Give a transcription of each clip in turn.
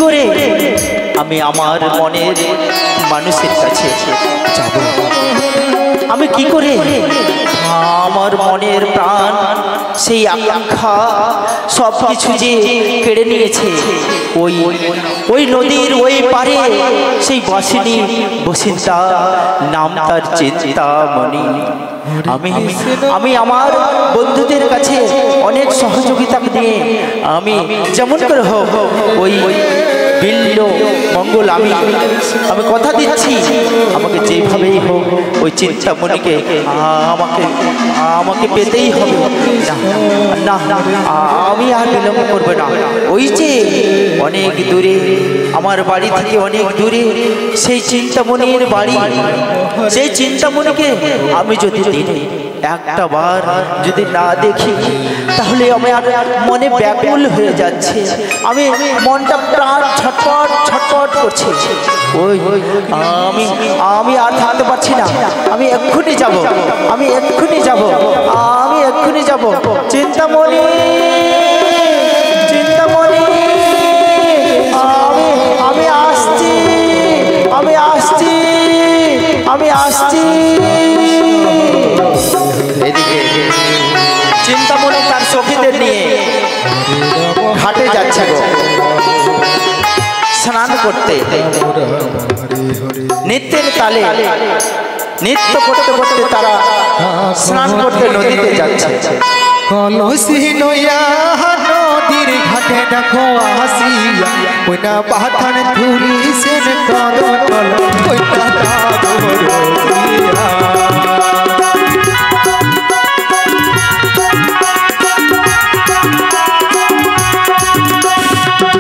করে আমি আমার মনের মানুষের কাছে যাব? আমি কি করে আমার মনের প্রাণ সেই আকাঙ্ক্ষা সব কিছু যে কেড়ে নিয়েছে ওই নদীর ওই পারে সেই বাসিনী বসিন্তা নাম তার চিন্তামণি। আমি আমার বন্ধুদের কাছে অনেক সহযোগিতা দিয়ে আমি যেমন করে হোক ওই বিল্ল মঙ্গল আমি কথা দিচ্ছি, আমাকে যেভাবেই হোক ওই চিন্তামণিকে আমাকে পেতেই হবে। না আমি আর বিলম্ব করবো না। ওই যে অনেক দূরে আমার বাড়ি থেকে অনেক দূরে সেই চিন্তামণির বাড়ি, সেই চিন্তামণিকে আমি যদি দিনে একটা বার যদি না দেখি তাহলে আমার মনে ব্যাকুল হয়ে যাচ্ছে, আমি মনটা প্রাণ ছটপট ছটপট করছে। আমি আর থাকতে পারছি না, আমি এক্ষুনি যাব, আমি এক্ষুনি যাব, আমি এক্ষুনি যাব। চিন্তামণি, চিন্তামণি, আমি আসছি, আমি আসছি, আমি আসছি। এদিকে চিন্তামণি তার সখীদের নিয়ে ঘাটে যাচ্ছে গো স্নান করতে। নিত্যের তালে নৃত্য করতে করতে তারা স্নান করতে নদীতে যাচ্ছে। কলসি নয়া নদীর ঘাটে দেখো আসিয়া ওইটা পাথান ধুরি সেন কদল ওইটা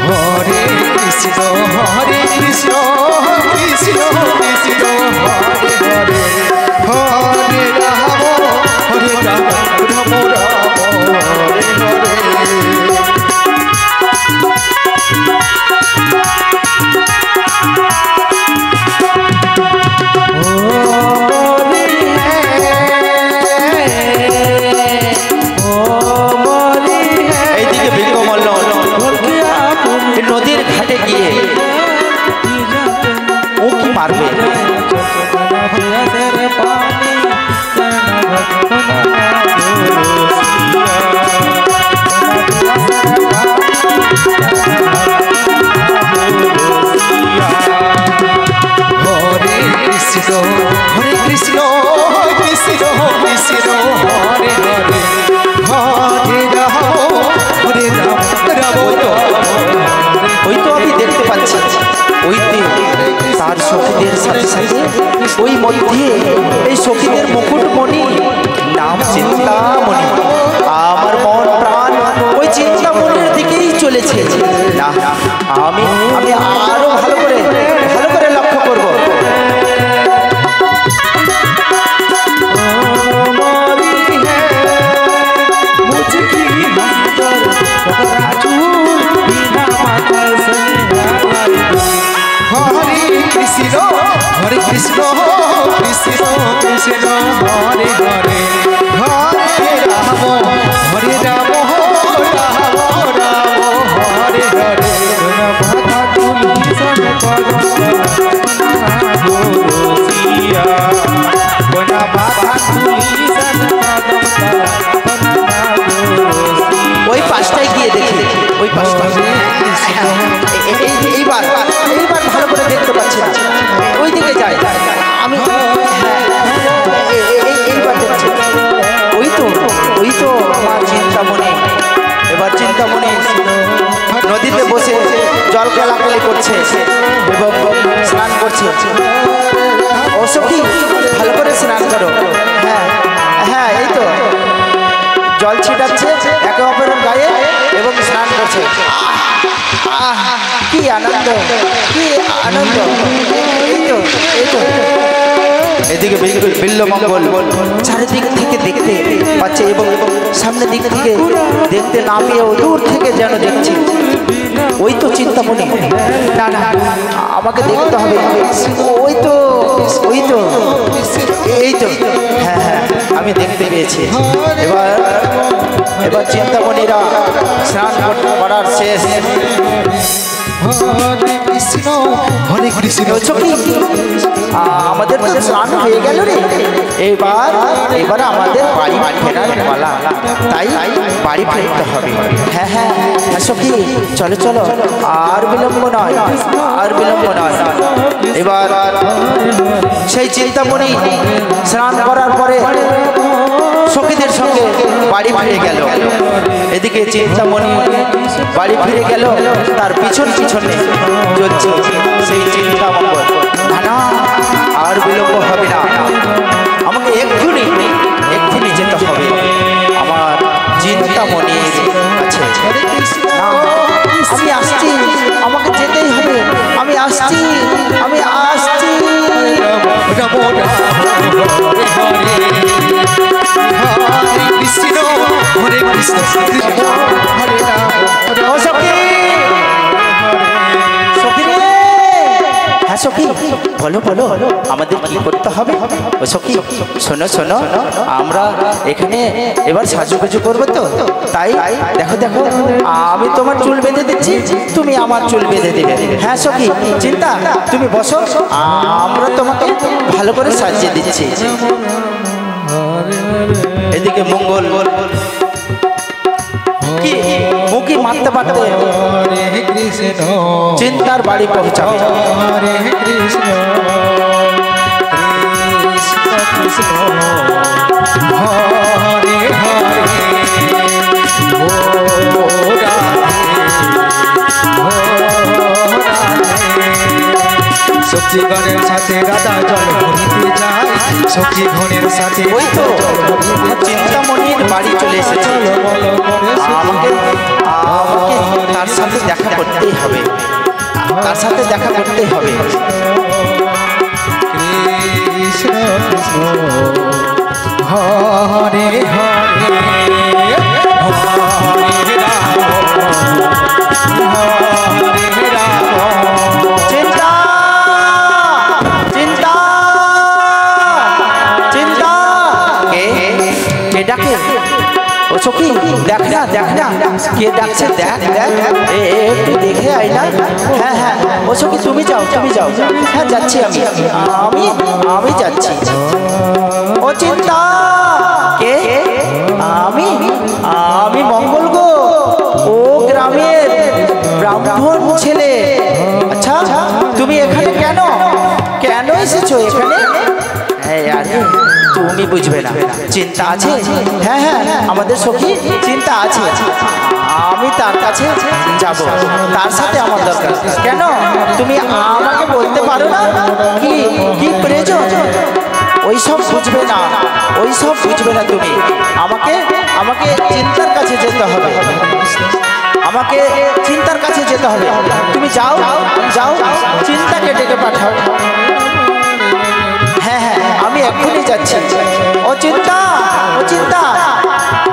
হরে কৃষ্ণ হরে কৃষ্ণ কৃষ্ণ কৃষ্ণ হরে হরে হরে রাম হরে রাম রাম রাম হরে হরে। এইদিকে বিঙ্গমল্ল নদীর ঘাটে গিয়ে ও কি মারবে? হরে কৃষ্ণ হরে কৃষ্ণ কৃষ্ণ কৃষ্ণ হরে হরে হরে রাম হরে রাম রাম ওই তো আমি দেখতে পাচ্ছি ওই তার সখীদের সাথে সাথে ওই মধ্যে এই সখীদের মুকুটমণি নাম চিন্তামণি। আমার মন প্রাণ ওই চিন্তামণির দিকেই চলেছে। না আমি আরো ভালো করে লক্ষ্য করব। হরে কৃষ্ণ হরে কৃষ্ণ কৃষ্ণ কৃষ্ণ হরে হরে হরে রাম হরে রাম রাম রাম হরে হরে। বাধা তুলি সন বাধা তুলি ওই পাশটায় গিয়ে দেখি, ওই পাশটা এইবার ভালো করে দেখতে পাচ্ছি না, ওই দিকে যাই আমি। এইবার দেখছি ওই তো আমার চিন্তামণি। এবার চিন্তামণি নদীতে বসে জল কেলাকেলি করছে এবং স্নান করছে। ও সখী ভালো করে স্নান করো। হ্যাঁ এই তো জল ছিটাচ্ছে একে অপরের গায়ে এবং স্নান করছে। কি আনন্দ, কি আনন্দ। এই তো এদিকে বিল্ল মঙ্গল চারিদিক থেকে দেখতে পাচ্ছে এবং সামনের দিক থেকে দেখতে না পেয়েও দূর থেকে যেন দেখছি ওই তো চিন্তামণি। না আমাকে দেখতে হবে। ওই তো হ্যাঁ আমি দেখতে পেয়েছি। এবার চিন্তামণিরা স্নান করার শেষ। কৃষ্ণ হরে কৃষ্ণ। বলছো কি আমাদের তো স্নান হয়ে গেল রে, এবার এবার আমাদের বাড়ি ফেরার পালা, তাই বাড়ি ফেরতে হবে। হ্যাঁ হ্যাঁ হ্যাঁ সখী, চলো চলো, আর বিলম্ব নয়, আর বিলম্ব নয়। এবার সেই চিন্তামণি স্নান করার পরে সখীদের সঙ্গে বাড়ি ফিরে গেল। এদিকে চিন্তামণি বাড়ি ফিরে গেল, তার পিছন পিছনে চলছে সেই চিন্তামঙ্গল। না আর বিলম্ব হবে না, আমাকে এক্ষুনি এক্ষুনি যেতে হবে আমার চিন্তামণির কাছে। আমি আসছি, আমাকে যেতেই হবে, আমি আসছি, আমি আসছি। হরে কৃষ্ণ হরে কৃষ্ণ হরে রাম। ও সখী, সখী রে, হ্যাঁ সখী বলো বলো, আমাদের কি করতে হবে? ও সখী শোনো শোনো, আমরা এখানে এবার সাজুগুজু করবো তো, তাই দেখো দেখো, আমি তোমার চুল বেঁধে দিচ্ছি, তুমি আমার চুল বেঁধে দিবে। হ্যাঁ সখী চিন্তা, তুমি বসো, আমরা তোমাকে ভালো করে সাজিয়ে দিচ্ছি। এদিকে মঙ্গল কি মুখি মারতে পারতে চিন্তার বাড়ি পৌঁছাবে। হরে কৃষ্ণ কৃষ্ণ কৃষ্ণ হরে হরে ও সখীগণের সাথে রাধা জল ভরিতে যায়, সখীগণের সাথে ওই তো চিন্তামণির বাড়ি চলে এসেছে, আমাকে আমাকে তার সাথে দেখা করতেই হবে, তার সাথে দেখা করতেই হবে। কৃষ্ণ কৃষ্ণ হরে হরে হরে রাম হরে রাম। চিন্তা চিন্তা চিন্তা, কে কে ডাকে? ও সখী দেখ না দেখ না, কে ডাকছে দেখ দেখ, একটু দেখে আই না। হ্যাঁ হ্যাঁ ও সখী তুমি যাও, তুমি যাও। হ্যাঁ যাচ্ছি আমি, আমি আমি যাচ্ছি। ও চিন্তা, কে? আমি আমি মঙ্গল গো, ও গ্রামের ব্রাহ্মণ ছেলে। আচ্ছা তুমি এখানে কেন কেন এসেছো এখানে? আরে তুমি বুঝবে না, চিন্তা আছে। হ্যাঁ হ্যাঁ আমাদের সখী চিন্তা আছে, আমি তার কাছে যাব, তার সাথে আমার দরকার। কেন তুমি আমাকে বলতে পারো না কি কি প্রয়োজন? ওইসব বুঝবে না, ওইসব বুঝবে না তুমি। আমাকে আমাকে চিন্তার কাছে যেতে হবে, আমাকে চিন্তার কাছে যেতে হবে। তুমি যাও যাও, চিন্তাকে ডেকে পাঠাও। হ্যাঁ হ্যাঁ আমি এক্ষুনি যাচ্ছি। ও চিন্তা, ও চিন্তা,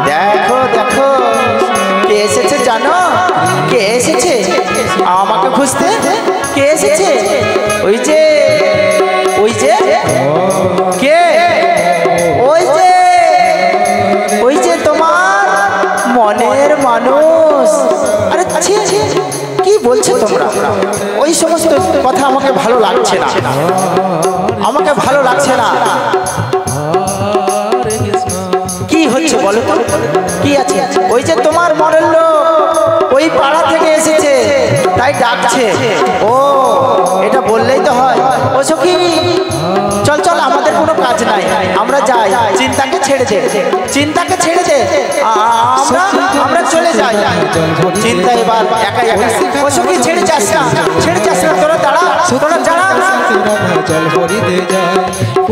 দেখো দেখো কে এসেছে জানো? কে এসেছে আমাকে খুঁজতে? কে এসেছে? ওই যে ওই যে কে, ওই যে ওই যে তোমার মনের মানুষ। আরে ছি ছি, কি বলছো তোমরা? ওই সমস্ত কথা আমাকে ভালো লাগছে না, আমাকে ভালো লাগছে না। কি হচ্ছে বলো তো, কি আছে? ওই যে তোমার মনের লোক ওই পাড়া থেকে এসেছে, তাই ডাকছে। ও এটা বললেই তো হয়। ও সখী চল চল, আমাদের কোনো কাজ নাই, আমরা যাই, চিন্তাকে ছেড়ে দে, চিন্তাকে ছেড়ে দে, আমরা আমরা চলে যাই। চিন্তা এবার একাই একা। ও সখী ছেড়ে যাস না, ছেড়ে যাস না, তোরা দাঁড়া, তোরা দাঁড়া।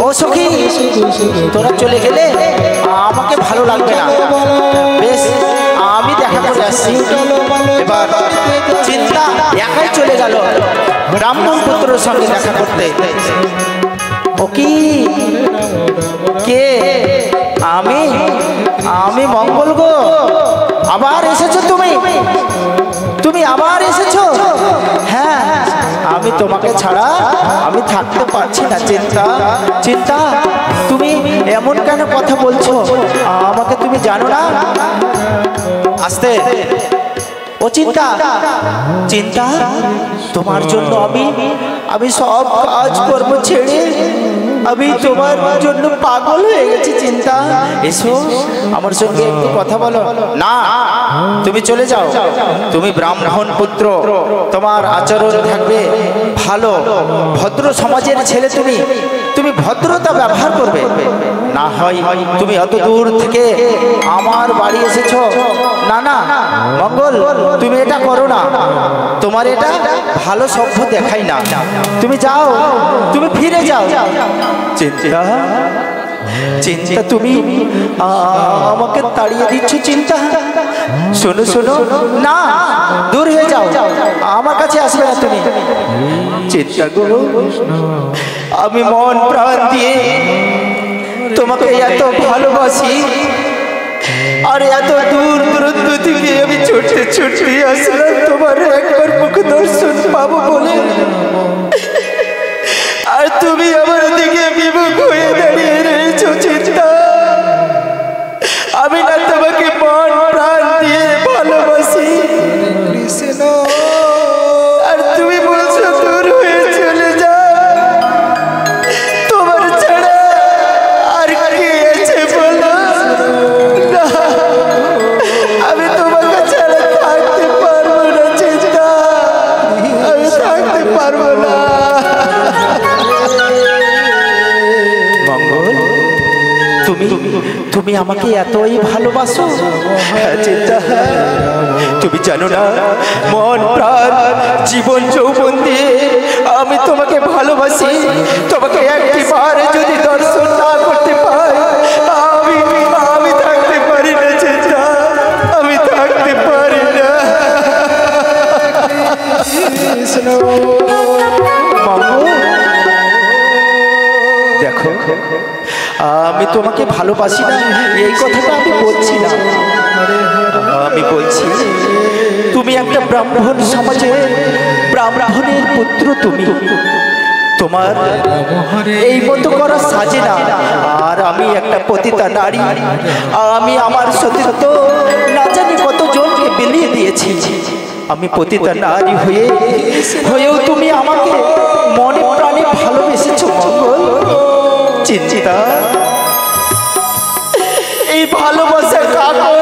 ও সখী তোরা চলে গেলে আমাকে ভালো লাগবে না, বেশ আমি দেখা করে আসছি। এবার চিন্তা একাই চলে গেল ব্রাহ্মণ পুত্রের সঙ্গে দেখা করতে। ও কি কে? আমি আমি মঙ্গল গো, আবার এসেছো তুমি, তুমি আবার এসেছো। হ্যাঁ আমি তোমাকে ছাড়া আমি থাকতে পারছি না। চিন্তা চিন্তা, তুমি এমন কেন কথা বলছো? আমাকে তুমি জানো না? আস্তে, ও ও চিন্তা চিন্তা, তোমার জন্য আমি সব কাজ কর্ম ছেড়ে আমি তোমার জন্য পাগল হয়ে গেছি। চিন্তা, এসো আমার সঙ্গে একটু কথা বলো। না, তুমি চলে যাও। তুমি ব্রাহ্মণ পুত্র, তোমার আচরণ থাকবে ভালো, ভদ্র সমাজের ছেলে, তুমি ভদ্রতা ব্যবহার করবে। না হয় তুমি অত দূর থেকে আমার বাড়ি এসেছো। না না মঙ্গল, তুমি এটা করো না, তোমার এটা ভালো সভ্য দেখাই না। তুমি যাও, তুমি ফিরে যাও। চিন্তা চিন্তা, তুমি আমাকে তাড়িয়ে দিচ্ছ। চিন্তা, শোনো শোনো, না, দূর হয়ে যাও, আমার কাছে আসবে না তুমি। চিন্তা করো, আমি মন প্রাণ দিয়ে তোমাকে এত ভালোবাসি, আর এত দূর দূরত্ব থেকে আমি ছুটতে ছুটতে আসলাম তোমার একবার মুখ দর্শন পাবো বলে, আর তুমি আমার দিকে বিমুখ হয়ে দাঁড়িয়ে রয়েছো। চিন্তা, আমি না তোমাকে মন প্রাণ দিয়ে ভালোবাসি, আর তুমি বলছো দূর হয়ে চলে যা। তোমার ছাড়া আর কে আছে বলো? আমি তোমাকে ছাড়া থাকতে পারবো না। চিন্তা, আমি থাকতে পারবো না। মঙ্গল, তুমি আমাকে এতই ভালোবাসো? চিন্তা, তুমি জানো না, মন প্রাণ জীবন যৌবন দিয়ে আমি তোমাকে ভালোবাসি। তোমাকে একবার যদি দর্শন না করতে পাই, আমি থাকতে পারি না। চিন্তা, আমি থাকতে পারি না। দেখো, আমি তোমাকে ভালোবাসি না এই কথাটা আমি বলছি না, আমি বলছি তুমি একটা ব্রাহ্মণ সমাজের ব্রাহ্মণের পুত্র। তোমার এই মতো করা সাজে না। আর আমি একটা পতিতা নারী, আমি আমার সতীত্ব না জানি কতজনকে বিলিয়ে দিয়েছি। আমি পতিতা নারী হয়েও তুমি আমাকে মনে প্রাণে ভালোবেসেছো। মঙ্গল, চিন্তা, এই ভালোবাসার কাকর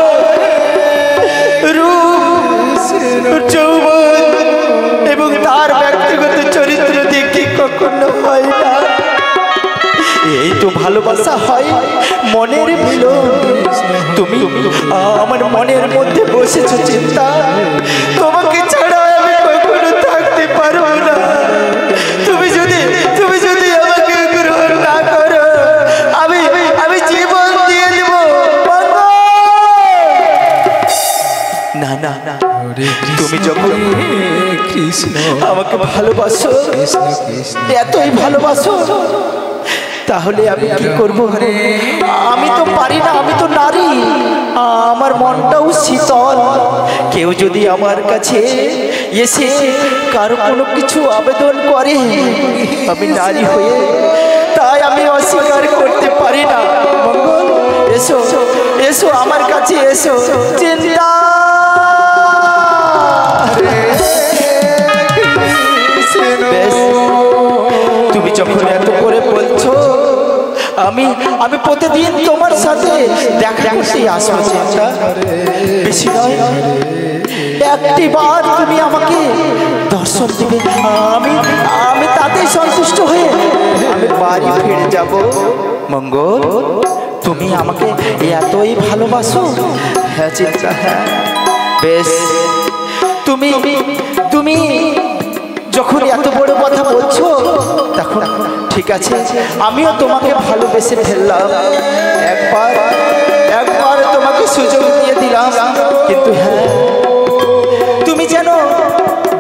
রূপ যৌবন এবং তার ব্যক্তিগত চরিত্র দেখে কখনো হয় না। এই তো ভালোবাসা হয় মনের মিলন। তুমি আমার মনের মধ্যে বসেছো। চিন্তা, তোমাকে ছাড়া আমি কখনো থাকতে পারবো না। তুমি যদি আমাকে গ্রহণ না করো, আমি জীবন দিয়ে দেব। না না না, তুমি যখন আমাকে ভালোবাসো, এতই ভালোবাসো, তাহলে আমি কি করব? আমি তো পারি না, আমি তো নারী, আমার মনটাও শীতল। কেউ যদি আমার কাছে এসে কারো কোনো কিছু আবেদন করে, আমি নারী হয়ে তাই আমি অস্বীকার করতে পারি না। মঙ্গল, এসো এসো আমার কাছে এসো। চিন্তা, তুমি যখন এত করে বলছো, আমি প্রতিদিন তোমার সাথে দেখা করতে আসবো। চিন্তা, বেশি নয়, একটি বার তুমি আমাকে দর্শন দিবে, আমি তাতেই সন্তুষ্ট হয়ে আমি বাড়ি ফিরে যাব। মঙ্গল, তুমি আমাকে এতই ভালোবাসো? হ্যাঁ চিন্তা, হ্যাঁ। বেশ, তুমি যখন এত বড় কথা বলছো, তখন ঠিক আছে, আমিও তোমাকে ভালোবেসে ফেললাম। একবার তোমাকে সুযোগ দিয়ে দিলাম, কিন্তু হ্যাঁ, তুমি যেন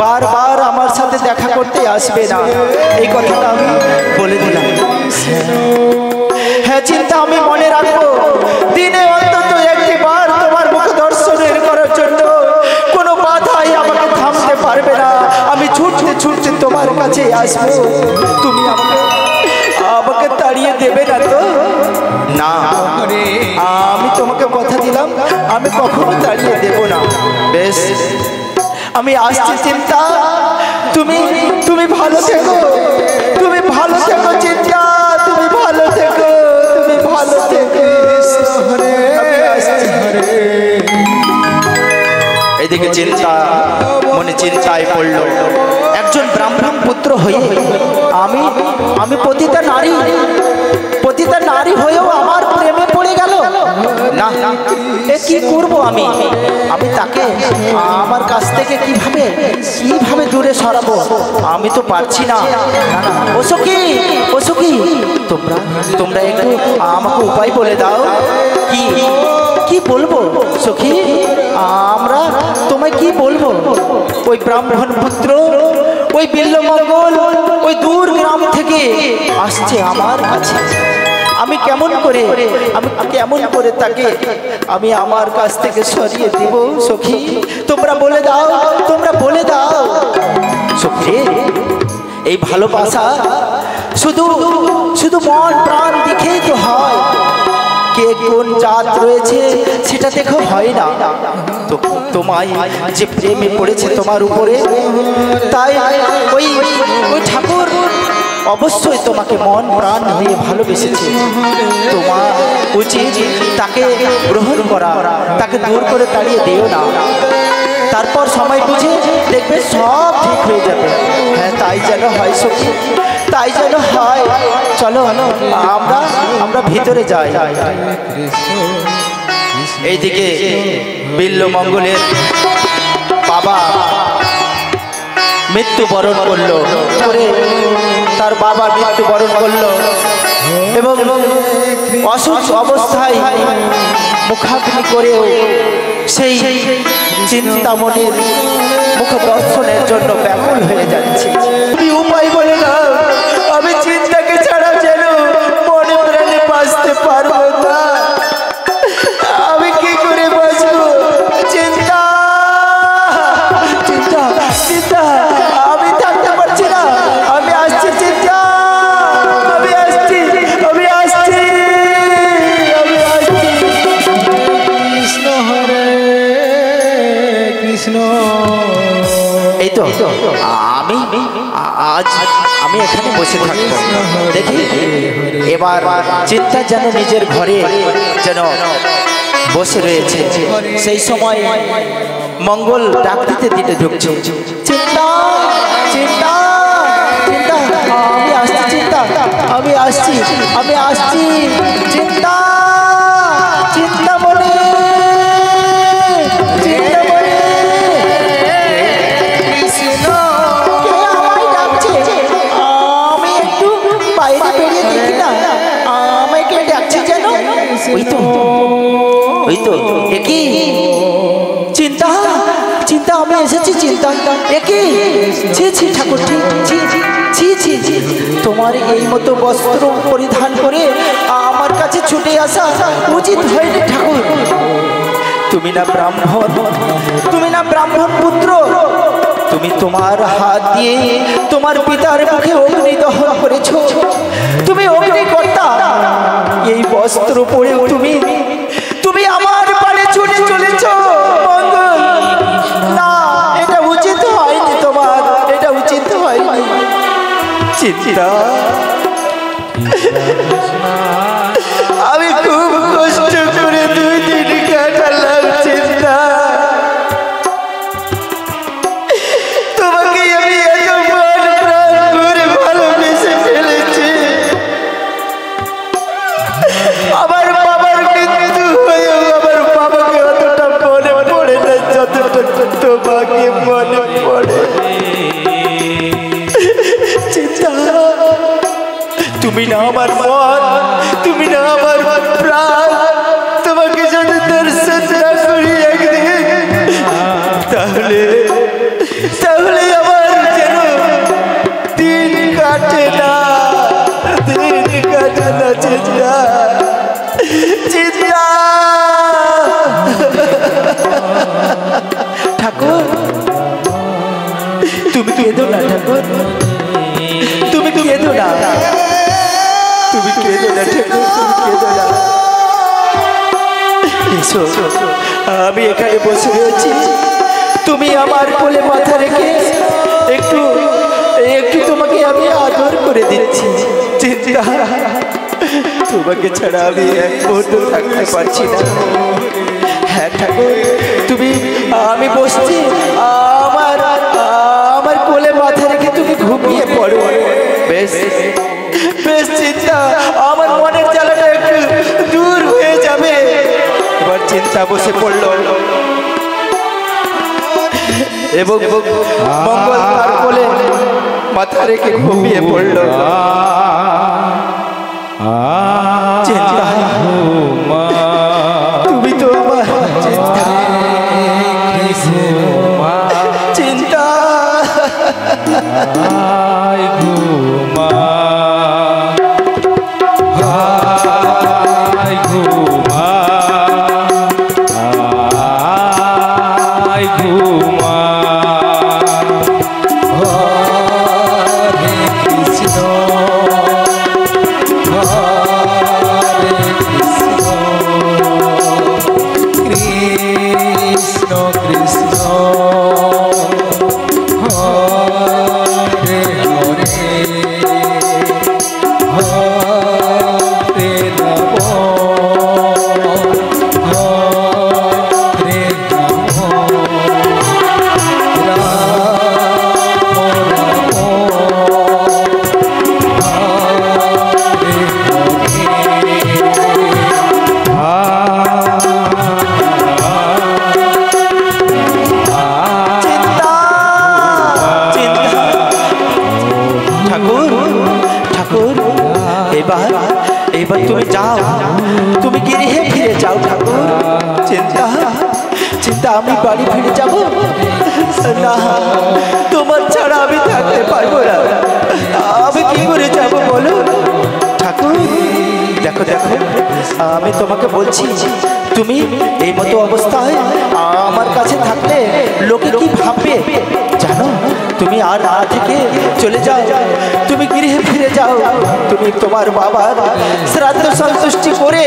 বারবার আমার সাথে দেখা করতে আসবে না, এই কথাটা আমি বলে দিলাম। হ্যাঁ চিন্তা, আমি মনে রাখবো। দিনে অন্তত একবার তোমার মুখ দর্শনের করার জন্য কোনো বাধাই আমাকে থামতে পারবে না। আমি ছুটতে ছুটতে তোমার কাছে আসবো। তুমি আমাকে তাড়িয়ে দেবে না তো? না, আমি তোমাকে কথা দিলাম, আমি কখনো তাড়িয়ে দেব না। বেশ, আমি আসছি চিন্তা, তুমি তুমি ভালো থেকো, তুমি ভালো থেকো চিন্তা, তুমি ভালো থেকো, তুমি ভালো থেকো। আমি আসছি। এদিকে চিন্তা মনে চিন্তায় পড়ল, একজন ব্রাহ্মণ পুত্র হয়ে আমি আমি পতিতা নারী হয়েও আমার প্রেমে পড়ে গেল না। এ কি করব আমি? আমি তাকে আমার কাছ থেকে কিভাবে দূরে সরাবো? আমি তো পারছি না। ও সখী, তোমরা একটু আমাকে উপায় বলে দাও। কি বলবো সখী? আমরা তোমায় কি বলবো? ওই ব্রাহ্মণ পুত্র, ওই বিল্লমঙ্গল ওই দূর গ্রাম থেকে আসছে আমার কাছে। আমি কেমন করে তাকে আমি আমার কাছ থেকে সরিয়ে দিব সখী? তোমরা বলে দাও সখী। এই ভালোবাসা শুধু মন প্রাণ দেখেই তো হয়, কে কোন জাত রয়েছে সেটা দেখো হয় না। তো তোমায় যে প্রেমে পড়েছে তোমার উপরে, তাই ওই ঠাকুর অবশ্যই তোমাকে মন প্রাণ দিয়ে ভালোবেসেছে। তোমার উচিত তাকে গ্রহণ করা, তাকে দূর করে তাড়িয়ে দিও না। তারপর সময় বুঝে দেখবে সব ঠিক হয়ে যাবে। হ্যাঁ, তাই যেন হয় সখী, তাই যেন হয়। চলো আমরা ভিতরে যাই। এইদিকে বিল্লমঙ্গলের বাবা মৃত্যুবরণ করলো, তার বাবা মৃত্যুবরণ করলো এবং অসুস্থ অবস্থায় মুখাগ্নি করেও সেই চিন্তামণির মুখ দর্শনের জন্য ব্যাকুল হয়ে যাচ্ছে। উপায় বলে না, আমি চিন্তাকে ছাড়া যেন মনে প্রাণে বাঁচতে পারবো না। আমি কি করে বাঁচবো? চিন্তা আমি থাকতে পারছি না। আমি আসছি চিন্তা, আমি আসছি। কৃষ্ণ হরে কৃষ্ণ। এই তো আমি এখানে বসে থাকবো। দেখি এবার চিন্তা যেন নিজের ঘরে যেন বসে রয়েছে। সেই সময় মঙ্গল ডাক দিতে ঢুকছে। চিন্তা, আমি আসছি চিন্তা মনে একই চিন্তা আমি এসেছি। চিন্তা একই ছি ঠাকুর, ছি তোমার এই মতো বস্ত্র পরিধান করে আমার কাছে ছুটে আসা উচিত হয়নি ঠাকুর। তুমি না ব্রাহ্মণ পুত্র, তুমি তোমার হাত দিয়ে তোমার পিতার মুখে অগ্নি দহন করেছো, তুমি অগ্নিকর্তা। এই বস্ত্র পরে তুমি আমার পানে ছুটে চলেছ মঙ্গল। না, এটা উচিত হয়নি তোমার, এটা উচিত হয়নি। চিন্তা আমি খুব কষ্ট করে 2 দিন কাটালাম চিন্তা। তোমাকে আমি এত মন প্রাণ ভরে ভালোবেসে ফেলেছি। আমার বাবার মৃত্যু হয়েও আমার বাবাকে অতটা মনে পড়ে না যতটা তোমাকে মনে পড়ে। চিন্তা তুমি না আমার মন, তুমি না আমার প্রাণ। তোমাকে যদি দর্শন না করি একদিন, তাহলে আমার যেন দিন কাটে না চিন্তা। ঠাকুর তুমি কেঁদো না, ঠাকুর তুমি কেঁদো না, এসো। আমি এখানে বসে রয়েছি, তুমি আমার কোলে মাথা রেখে একটু একটু তোমাকে আমি আদর করে দিচ্ছি। চিন্তা, তোমাকে ছাড়া আমি এক মুহূর্ত থাকতে পারছি না। হ্যাঁ ঠাকুর, তুমি আমি বসছি, আমার আমার কোলে মাথা রেখে তুমি ঘুমিয়ে পড়ো। বেশ বেশ চিন্তা, আমার মনের জ্বালাটা একটু দূর হয়ে যাবে। এবার চিন্তা বসে পড়ল এবং মঙ্গল তার কোলে মাথা রেখে ঘুমিয়ে পড়ল। চিন্তা, তুমি তো আমার চিন্তা, চিন্তা এবার তুমি যাও, তুমি গৃহে ফিরে যাও ঠাকুর। চিন্তা, চিন্তা আমি বাড়ি ফিরে যাব না, তোমার ছাড়া আমি থাকতে পারবো না। আমি কি করে যাব বলো ঠাকুর? দেখো দেখো, আমি তোমাকে বলছি, তুমি এই মতো অবস্থায় আমার কাছে থাকলে লোকে কি ভাববে জানো? তুমি আর না থেকে চলে যাও, তুমি গৃহে ফিরে যাও। তুমি তোমার বাবার শ্রাদ্ধ সন্তুষ্টি করে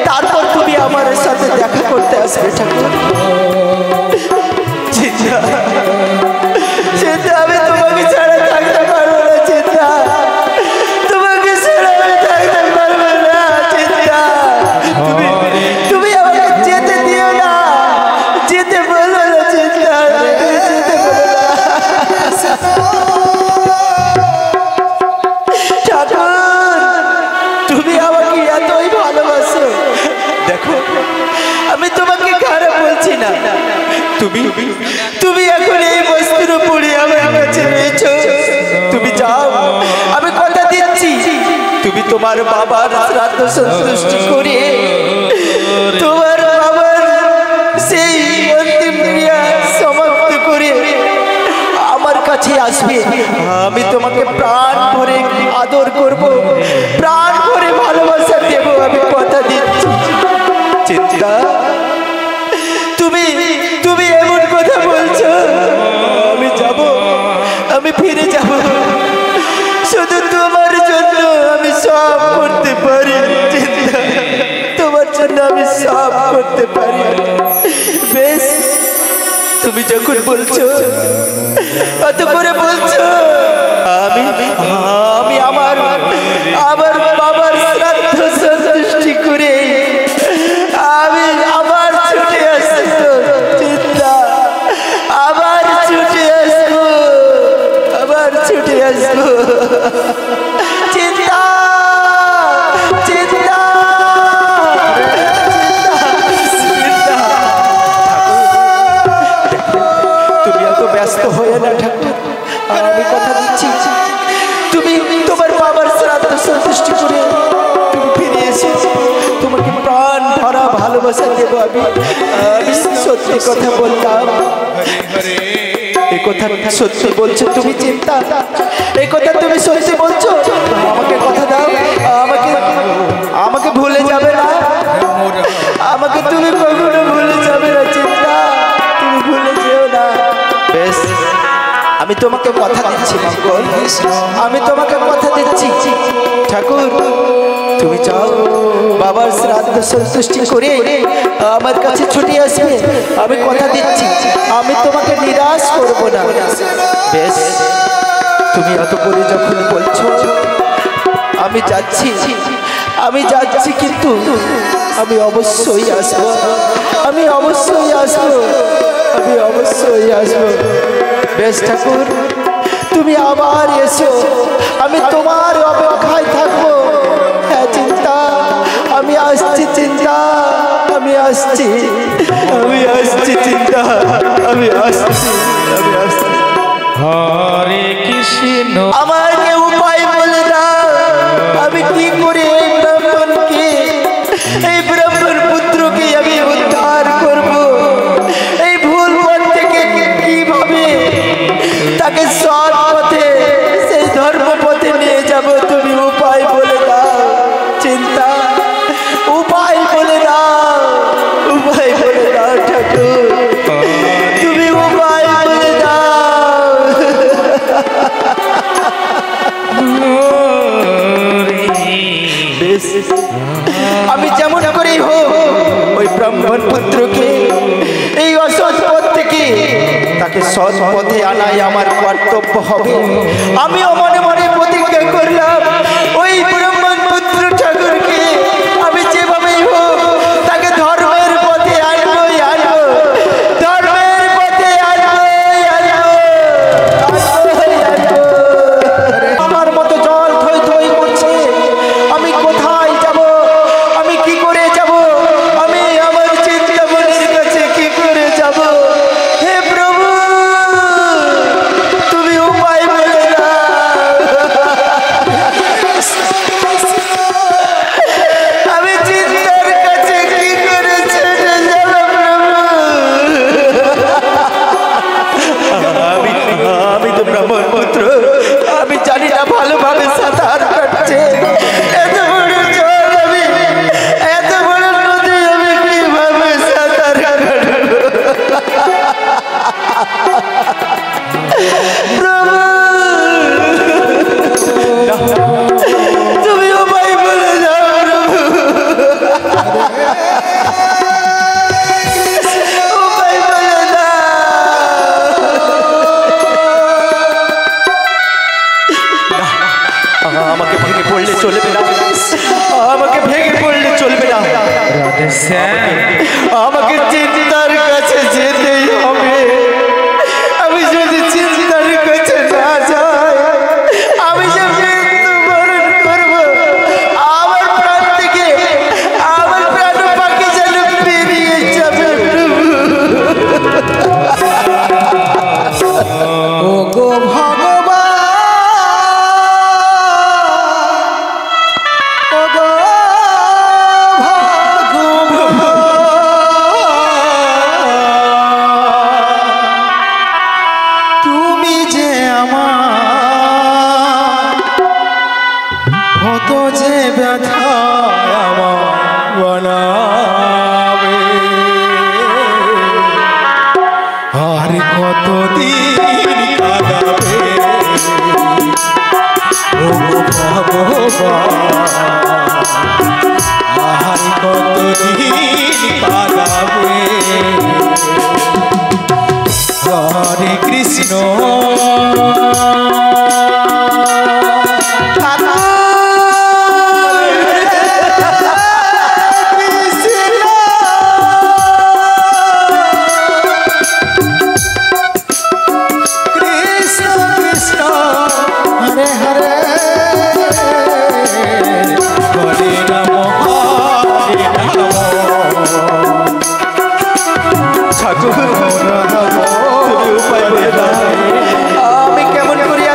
তারপর তুমি আমার সাথে দেখা করতে আসবে ঠাকুর। চিন্তা, চিন্তা আমি তোমাকে ছাড়া থাকতে পারবো না। চিন্তা, তোমাকে ছাড়া আমি থাকতে পারবো না। চিন্তা, তুমি তুমি আমাকে যেতে দিও না, যেতে বলো না। চিন্তা, যেতে বলো না ঠাকুর, তুমি আমাকে এতই ভালোবাসো। দেখো, আমি তোমাকে খারাপ বলছি না। তুমি তুমি এখন এই বস্তুর উপরে আমার কাছে রয়েছো। তুমি যাও, আমি কথা দিচ্ছি, তুমি তোমার বাবার শ্রাদ্ধ সন্তুষ্টি করে তোমার বাবার সেই অন্তিম ক্রিয়া সমাপ্ত করে আমার কাছে আসবে। আমি তোমাকে প্রাণ ভরে আদর করব, প্রাণ ভরে ভালোবাসা দেব, আমি কথা দিচ্ছি। চিন্তা, তুমি তুমি এমন কথা বলছো, আমি যাব, আমি ফিরে যাব, শুধু তোমার জন্য আমি সব করতে পারি। চিন্তা, তোমার জন্য আমি সব করতে পারি। বেশ, তুমি যখন বলছো, অত করে বলছো, আমি আমি আমার আমার বাবার শ্রাদ্ধ সন্তুষ্টি করে আমি আবার ছুটে আসবো। চিন্তা, আবার ছুটে আসবো, আবার ছুটে আসবো। চিন্তা, চিন্তা, চিন্তা। তুমি এত ব্যস্ত হয়ে না ঠাকুর, আমি কথা দিচ্ছি, তুমি তোমার বাবার শ্রাদ্ধ সন্তুষ্টি করে তুমি ফিরে এসো, তোমাকে প্রাণ ভরা ভালোবাসা দেব। আমি সত্যি কথা বললাম। এই কথা সত্যি বলছো তুমি? চিন্তা, এই কথা তুমি সত্যি বলছো? আমাকে কথা দাও, আমাকে আমাকে ভুলে যাবে না, আমাকে তুমি কখনো ভুলে যাবে না। চিন্তা, তুমি ভুলে যেও না। বেশ, আমি তোমাকে কথা দিচ্ছি মঙ্গল, আমি তোমাকে কথা দিচ্ছি ঠাকুর। তুমি যাও, বাবার শ্রাদ্ধ সন্তুষ্টি করে আমার কাছে ছুটে আসবে। আমি কথা দিচ্ছি আমি তোমাকে নিরাশ করব না। বেশ, তুমি এত করে যখন বলছো আমি যাচ্ছি কিন্তু আমি অবশ্যই আসবো, আমি অবশ্যই আসবো। বেশ ঠাকুর, তুমি আবার এসো, আমি তোমার অপেক্ষায় থাকবো। হ্যাঁ চিন্তা, আমি আসছি চিন্তা, আমি আসছি চিন্তা, আমি আসছি। হরে কৃষ্ণ। আমাকে উপায় বলে দাও, আমি কি করে এই ব্রাহ্মণ পুত্রকে আমি উদ্ধার করব? এই ভুল পথ থেকে কিভাবে তাকে সৎ পথে, সেই ধর্ম পথে নিয়ে যাব? তুমি উপায় বলে দাও চিন্তা, উপায় বলে দাও ঠাকুর, তুমি উপায় বলে দাও। আমি যেমন করেই হোক ওই ব্রাহ্মণ পুত্রকে এই অসৎ পথ থেকে তাকে সৎ পথে আনাই আমার কর্তব্য হবে। আমিও মনে মনে প্রতিজ্ঞা করলাম ওই ব্রাহ্মণ পুত্র ঠাকুরকে আমি যেভাবেই হোক তাকে ধর্মের পথে আনবই আনবো, ধর্মের পথে আনবই আনবো। আমার মতো জল থই থই করছে, আমি কোথায় যাব? আমি কি করে যাব? আমি আমার চিন্তামণির কাছে কি করে যাব? হে প্রভু, তুমি উপায় বলে দাও। আমি চিন্তার কাছে কি করে ছেড়ে যাব প্রভু? আমি তো ব্রাহ্মণ পুত্র, আমি জানি না ভালোভাবে সাঁতার কাটছে। এত বড় জল, আমি এত বড় নদী, আমি কিভাবে সাঁতার কাটবো? প্রভু, তুমি উপায় বলে দাও প্রভু, উপায় বলে দাও। আমাকে ভেঙে পড়লে চলবে না, আমাকে ভেঙে পড়লে চলবে না। আমাকে চিন্তার কাছে যেতেই হবে। আমি যদি চিন্তার কাছে না যাই, আমি যে মৃত্যুবরণ করব। আমার প্রাণ থেকে আমার প্রাণ পাখি যেন বেরিয়ে যাবে। ও গো ভগবান, ও গো তুমি যে আমার কত যে ব্যথা আমার বানাবে, আর কতদিন কাঁদাবে ও ভগবান, আর কতদিন কাঁদাবে। হরে কৃষ্ণ। আমি কেমন করে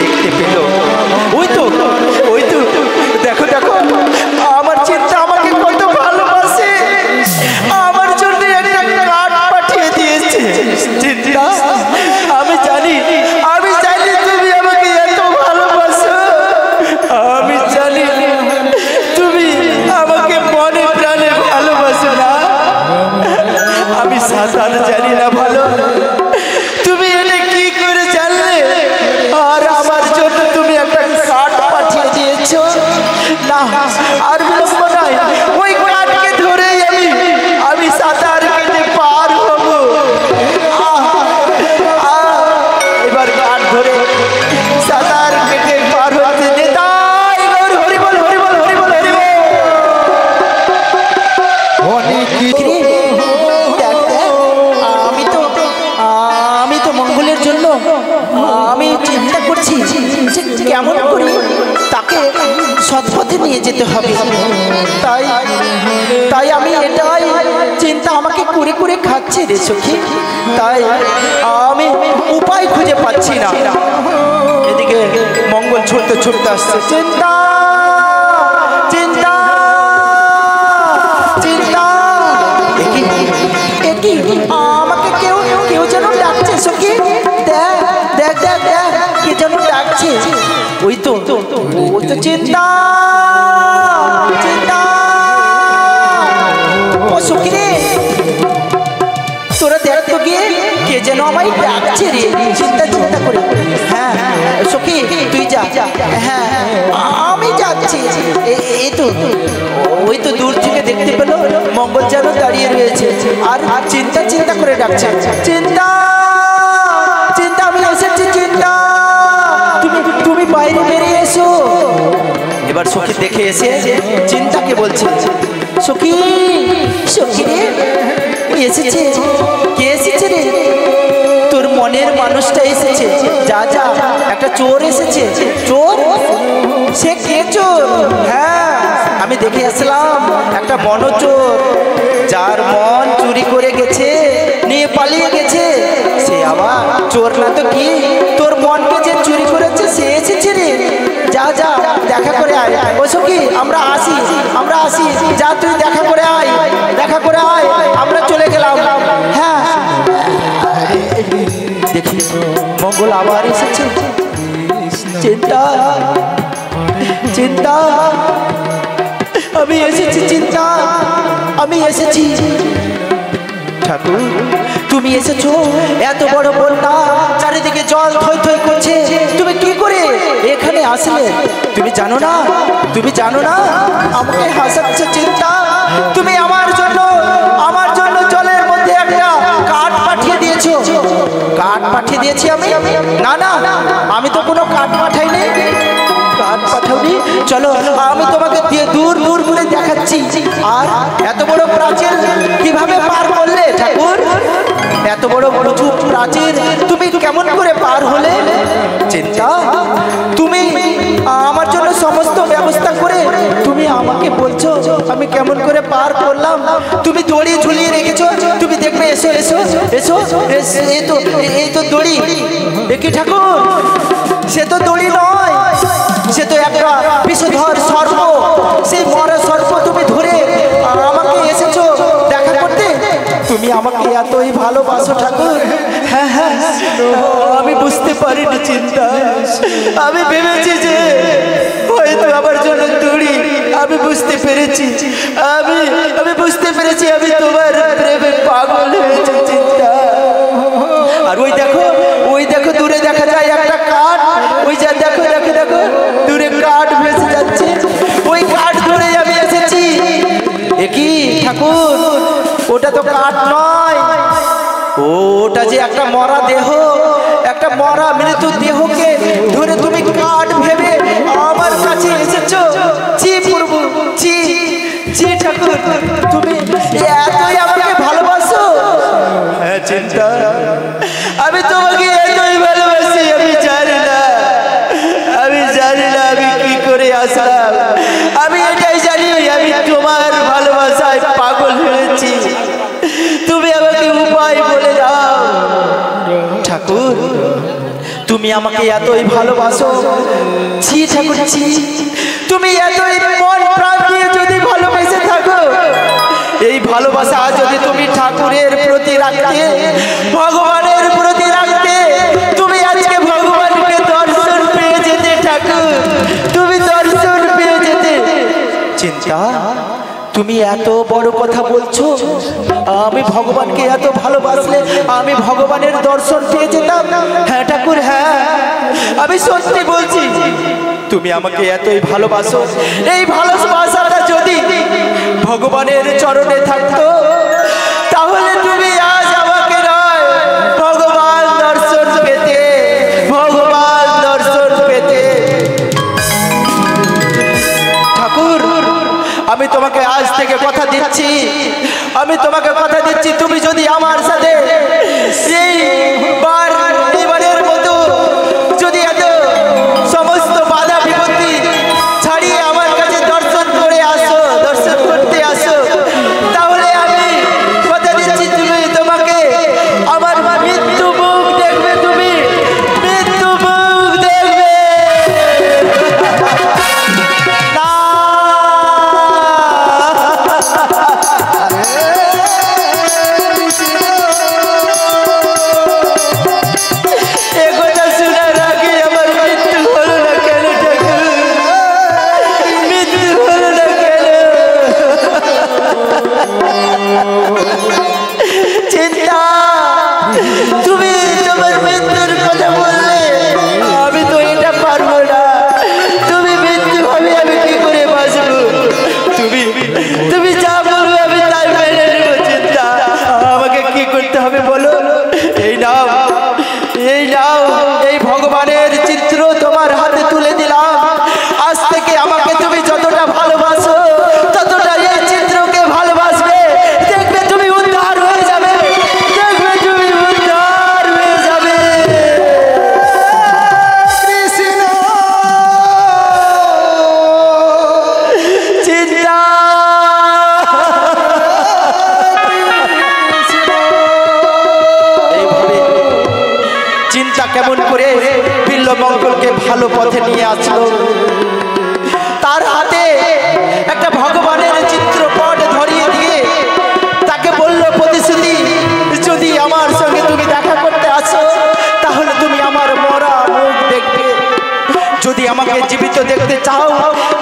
দেখতে পেল। ওই তো দেখো দেখো, আমার চিন্তা আমাকে কত ভালোবাসে, আমার জন্য একটা কাঠ পাঠিয়ে দিয়েছে। চিন্তা, আমি জানি তুমি আমাকে এত ভালোবাসো, আমি জানি তুমি আমাকে মনে প্রাণে ভালোবাসো না। আমি সাঁতার জানি না ভালো, তুমি এটা কি করে জানলে? আর আমার জন্য তুমি একটা কাঠ পাঠিয়ে দিয়েছো। না, আর বিলম্ব নাই, ওই কাঠকে ধরেই আমি সাঁতার কেটে পার হব। এবার কাঠ ধরে সাঁতার কেটে পার হতে নেতাই গৌর। হরি বল, হরি বল, হরি বল, হরি বল। আমি তো মঙ্গলের জন্য আমি চিন্তা করছি যে কেমন করে তাকে সৎপথে নিয়ে যেতে হবে। তাই আমি এটাই চিন্তা আমাকে করে করে খাচ্ছে রে সখী। তাই আমি উপায় খুঁজে পাচ্ছি না। এদিকে মঙ্গল ছুটতে ছুটতে আসছে। চিন্তা, চিন্তা, চিন্তা, আমাকে কেউ কেউ যেন ডাকছে সখী। দেখ দেখ দেখ দেখ, কে যেন ডাকছে। ওই তো চিন্তা, চিন্তা। ও সখী রে, তোরা দেখ তো গিয়ে, কে যেন আমায় ডাকছে রে। চিন্তা চিন্তা করে, হ্যাঁ সখী তুই যা। হ্যাঁ আমি যাচ্ছি। এই তো ওই তো দূর থেকে দেখতে পেলো মঙ্গল যেন দাঁড়িয়ে রয়েছে আর চিন্তা চিন্তা করে ডাকছে। চিন্তা, চিন্তা, আমি এসেছি। চিন্তা, তুমি বাইরে বেরিয়ে এসো। এবার সখী দেখে এসে চিন্তাকে বলছে, সখী, সখী রে এসেছে। কে এসেছে রে? তোর মনের মানুষটা এসেছে। যা যা, একটা চোর এসেছে। চোর? সে কে চোর? হ্যাঁ, আমি দেখে আসলাম একটা বনচোর, যার মন চুরি করে গেছে, নিয়ে পালিয়ে গেছে। সে আবার চোর না তো কি, তোর মনকে যে চুরি করেছে সে এসেছে রে। যা যা, দেখা করে আয়। ও সখী, আমরা আসি। যা তুই দেখা করে আয়, দেখা করে আয়। আমরা চলে গেলাম। হ্যাঁ, দেখি মঙ্গল আবার এসেছে। চিন্তা, চিন্তা, আমি এসেছি। চিন্তা, আমি এসেছি। ঠাকুর, তুমি এসেছো? এত বড় বন্যা, চারিদিকে জল থই থই করছে, তুমি কি করে এখানে আসলে? তুমি জানো না, তুমি জানো না আমাকে হাসাচ্ছে। চিন্তা, তুমি আমার জন্য জলের মধ্যে একটা কাঠ পাঠিয়ে দিয়েছো। কাঠ পাঠিয়ে দিয়েছি আমি? না না, আমি তো কোনো কাঠ পাঠাইনি। কাঠ পাঠাওনি? চলো আমি তোমাকে দূর দূর করে দেখাচ্ছি। আর এত বড় প্রাচীর কিভাবে পার করলে ঠাকুর? এত বড় উঁচু প্রাচীর তুমি কেমন করে পার হলে? চিন্তা, তুমি আমার জন্য সমস্ত ব্যবস্থা করে তুমি আমাকে বলছো আমি কেমন করে পার করলাম? তুমি দড়ি ঝুলিয়ে রেখেছো, তুমি দেখবে। এসো এসো এসো, এই তো দড়ি। দেখি ঠাকুর, সে তো দড়ি নয়, সে তো একটা বিষধর সর্প। সেই মরা সর্প তুমি ধরে আমাকে এসেছো দেখা করতে। তুমি আমাকে এতই ভালোবাসো ঠাকুর। হ্যাঁ হ্যাঁ, আমি বুঝতে পারিনি। চিন্তা, আমি ভেবেছি যে হয়তো আমার জন্য দড়ি। আমি বুঝতে পেরেছি, আমি বুঝতে পেরেছি আমি তোমার প্রেমে পাগল হয়েছি। চিন্তা, আর ওই দেখো দূরে দেখা যায় একটা কাঠ। ওই যা দেখো দেখো দেখো, দূরে কাঠ ভেসে যাচ্ছে। ওই কাঠ ধরে আমি এসেছি। একই ঠাকুর, ওটা তো কাঠ নয়, ওটা যে একটা মরা দেহ, একটা মরা মৃত্যু দেহকে ধরে তুমি কাঠ ভেবে আমার কাছে এসেছো। জি প্রভু, জি জি ঠাকুর, তুমি এতই আমাকে ভালোবাসো। হ্যাঁ চিন্তা, আমি তোমাকে এতই ভালোবাসি। আমি জানি না আমি কি করে আসলাম। আমি এটাই জানি আমি তোমার ভালোবাসায় পাগল হয়েছি। তুমি আমাকে উপায় বলে দাও ঠাকুর। তুমি আমাকে এতই ভালোবাসো, ছি ঠাকুর ছি, তুমি এতই মন প্রাণ দিয়ে যদি ভালোবেসে থাকো, এই ভালোবাসা যদি তুমি ঠাকুরের প্রতি রাখতে, ভগবানের প্রতি রাখতে, তুমি আজকে ভগবানকে দর্শন পেয়ে যেতে ঠাকুর, তুমি দর্শন পেয়ে যেতে। চিন্তা, তুমি এত বড় কথা বলছো, আমি ভগবানকে এত ভালোবাসলে আমি ভগবানের দর্শন পেয়ে যেতাম? হ্যাঁ ঠাকুর, হ্যাঁ আমি সত্যি বলছি। তুমি আমাকে এতই ভালোবাসো, এই ভালোবাসাটা যদি ভগবানের চরণে থাকতো, তাহলে তুমি আজ আমাকে নয় ভগবান দর্শন পেতে, ভগবান দর্শন পেতে। ঠাকুর, আমি তোমাকে আজ থেকে কথা দিচ্ছি, আমি তোমাকে কথা দিচ্ছি, তুমি যদি আমার সাথে এইবারের মতো যদি এত সমস্ত বাধা বিপত্তি ছাড়িয়ে আমার কাছে দর্শন করে আসো, দর্শন করতে আসো, তাহলে আমি কথা দিচ্ছি তুমি তোমাকে আমার মৃত্যু মুখ দেখবে, তুমি মৃত্যু মুখ দেখবে। কেমন করে বিল্বমঙ্গলকে ভালো পথে নিয়ে আসলো, তার হাতে একটা ভগবানের চিত্রপট ধরিয়ে দিয়ে তাকে বলল, প্রতিশ্রুতি, যদি আমার সঙ্গে তুমি দেখা করতে আসো, তাহলে তুমি আমার মরা মুখ দেখবে, যদি আমাকে জীবিত দেখতে চাও,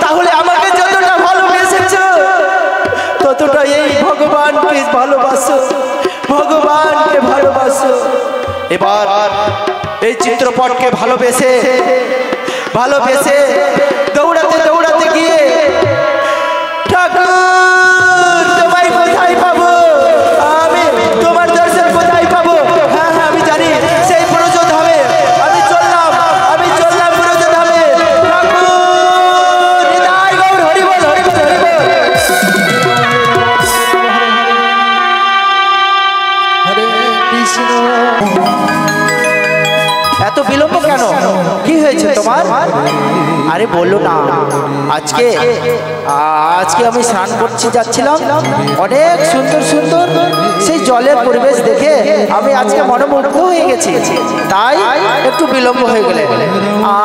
তাহলে আমাকে যতটা ভালোবেসেছো ততটা এই ভগবানকে ভালোবাসো, ভগবানকে ভালোবাসো। এবার এই চিত্রপটকে ভালোবেসে দৌড়াতে দৌড়াতে গিয়ে, ঠাকুর তোমায় কোথায় পাবো, আমি তোমার দর্শন কোথায় পাবো? হ্যাঁ হ্যাঁ আমি জানি, সেই প্রযোজ হবে, আমি চললাম প্রযোজ হবে। ঠাকুর হৃদয় গৌর, হরি বল, হরি বল, হরি বল। হরে কৃষ্ণ। এত বিলম্ব কেন? কি হয়েছে তোমার? আরে বললো না, আজকে আমি স্নান করতে যাচ্ছিলাম, অনেক সুন্দর সুন্দর সেই জলের পরিবেশ দেখে আমি আজকে মনোমুগ্ধ হয়ে গেছি, তাই একটু বিলম্ব হয়ে গেলে।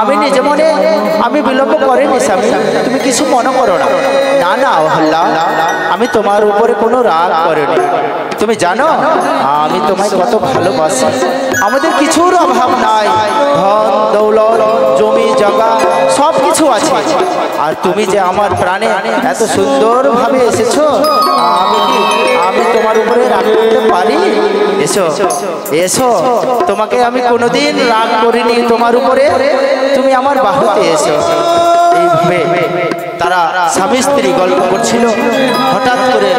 আমি নিজে মনে আমি বিলম্ব করিনি স্বামী, তুমি কিছু মনে করো না। না না অহল্যা, আমি তোমার উপরে কোনো রাগ করিনি। তুমি জানো আমি তোমায় কত ভালোবাসি, আমাদের কিছুর অভাব নাই, ধন দৌলত জমি জায়গা সব কিছু আছে, আর তুমি যে আমার প্রাণে এত সুন্দরভাবে এসেছো, আমি তোমার উপরে রাগ করতে পারি? এসো এসো, তোমাকে আমি কোনোদিন রাগ করিনি তোমার উপরে, তুমি আমার বাহুতে এসো। এইভাবে তারা স্বামী স্ত্রী গল্প করছিল, হঠাৎ করে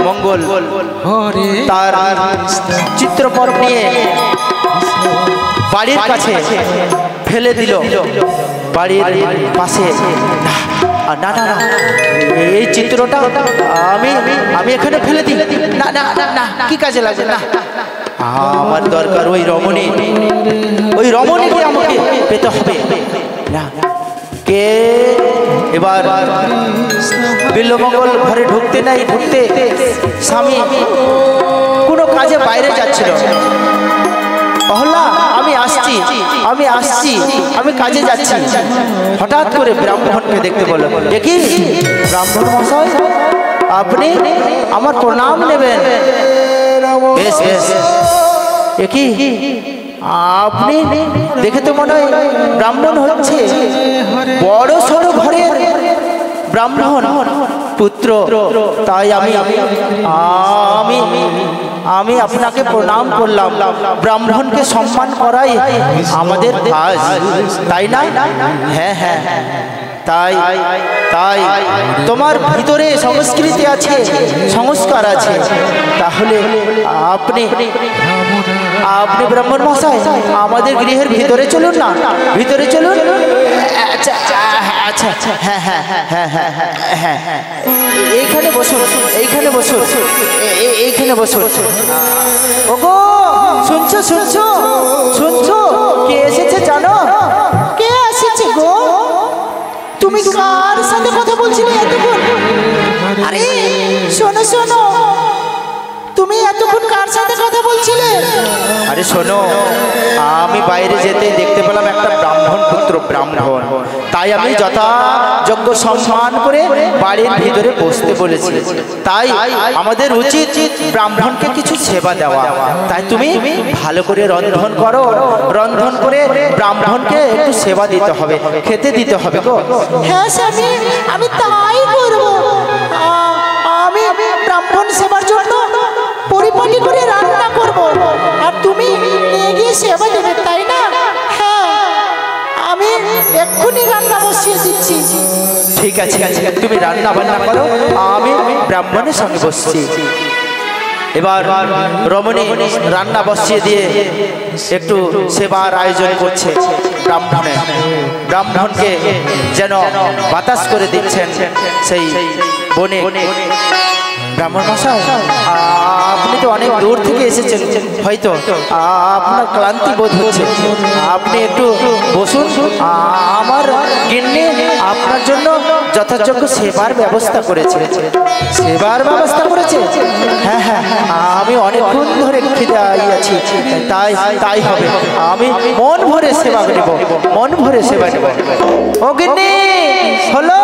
মঙ্গল তার চিত্রপট নিয়ে বাড়ির কাছে ফেলে দিল, বাড়ির পাশে। না না না, এই চিত্রটা আমি এখানে ফেলে দিই না, না না, কি কাজে লাগবে না, আমার দরকার ওই রমণীকে আমাকে পেতে হবে না। কে এবার বিল্বমঙ্গল ঘরে ঢুকতে স্বামী কোনো কাজে বাইরে যাচ্ছিল। অহল্যা আমি আসছি। আসছি, আমি কাজে যাচ্ছি। হঠাৎ করে ব্রাহ্মণকে দেখতে বলল, দেখি ব্রাহ্মণ মশাই, আপনি আমার প্রণাম নেবেন। বেশ বেশ, কি আপনি দেখে তো মনে হয় ব্রাহ্মণ হচ্ছে, বড় সড়ো ঘরের ব্রাহ্মণ পুত্র, তাই আমি আপনাকে প্রণাম করলাম। ব্রাহ্মণকে সম্মান করাই আমাদের কাজ, তাই না? হ্যাঁ হ্যাঁ, তাই তাই তোমার ভিতরে সংস্কৃতি আছে, সংস্কার আছে, তাহলে আপনি ব্রাহ্মণ মশাই আমাদের গৃহের ভিতরে চলুন না, ভিতরে চলুন। আচ্ছা আচ্ছা, হ্যাঁ হ্যাঁ হ্যাঁ হ্যাঁ হ্যাঁ হ্যাঁ, এইখানে বসুন, এইখানে বসুন, এইখানে বসুন। ওগো শুনছো শুনছো শুনছো, কে এসেছে জানো? কে এসেছে গো? তুমি কার সাথে কথা বলছিলে এতক্ষণ? আরে শোনো শোনো, তুমি এতক্ষণ কার সাথে কথা বলছিলে? আরে শোনো, আমি বাইরে যেতে দেখতে পেলাম একটা ব্রাহ্মণ পুত্র, ব্রাহ্মণ, তাই আমি যথাযোগ্য সম্মান করে বাড়ির ভিতরে বসতে বলেছি। তাই আমাদের উচিত ব্রাহ্মণকে কিছু সেবা দেওয়া। তাই তুমি ভালো করে রন্ধন করো, রন্ধন করে ব্রাহ্মণকে একটু সেবা দিতে হবে, খেতে দিতে হবে গো। হ্যাঁ স্বামী, আমি তাই করব। আমি ব্রাহ্মণ সেবার জন্য পরিপাটি করে রান্না করব, আর তুমি নিয়ে গিয়ে সেবা দেবে, তাই না? হ্যাঁ, আমি এক্ষুনি রান্না বসিয়ে দিচ্ছি। ঠিক আছে, তুমি রান্না বান্না করো, আমি ব্রাহ্মণের সঙ্গে বসছি। এবার রমণী রান্না বসিয়ে দিয়ে একটু সেবার আয়োজন করছে। ব্রাহ্মণকে যেন বাতাস করে দিচ্ছেন সেই বনে। ব্রাহ্মণ মশাই, আপনি তো অনেক দূর থেকে এসেছেন, হয়তো আপনার ক্লান্তি বোধ হচ্ছে, আপনি একটু বসুন। আমার গিন্নি আপনার জন্য যথাযোগ্য সেবার ব্যবস্থা করেছে। সেবার ব্যবস্থা করেছে? হ্যাঁ হ্যাঁ, আমি অনেকক্ষণ ধরে খিদে আছি, তাই হবে, আমি মন ভরে সেবা নেব, মন ভরে সেবা নেব। ও গিন্নি, হলো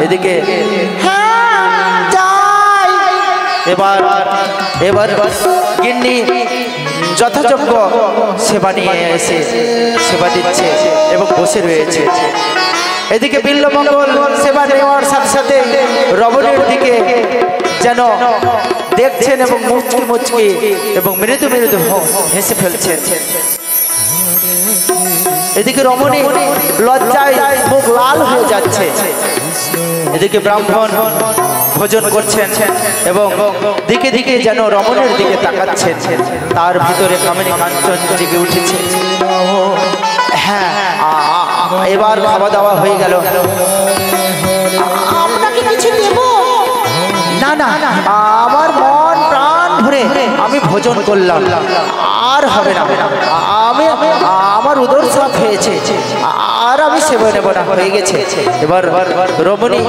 এদিকে। এবার গিন্নি যথাযোগ্য সেবা নিয়ে এসে সেবা দিচ্ছে এবং বসে রয়েছে। এদিকে বিল্লমঙ্গল সেবা নেওয়ার সাথে সাথে রমণীর দিকে যেন দেখছেন এবং মুচকি মুচকি এবং মৃদু মৃদু হেসে ফেলছেন। এদিকে রমণী লজ্জায় মুখ লাল হয়ে যাচ্ছে। এদিকে ব্রাহ্মণ ভোজন করছেন এবং দিকে দিকে যেন রমণের দিকে তাকাচ্ছেন, তার ভিতরে কামিনী কাঞ্চন জেগে উঠেছে। হ্যাঁ, এবার খাওয়া দাওয়া হয়ে গেল। আপনাকে কিছু দেব? না না, আমার মন প্রাণ ভরে আমি ভোজন করলাম, আর হবে না। আমার উদর সাফ হয়েছে, আর আমি সেবা নেব না, হয়ে গেছে। এবার রমণী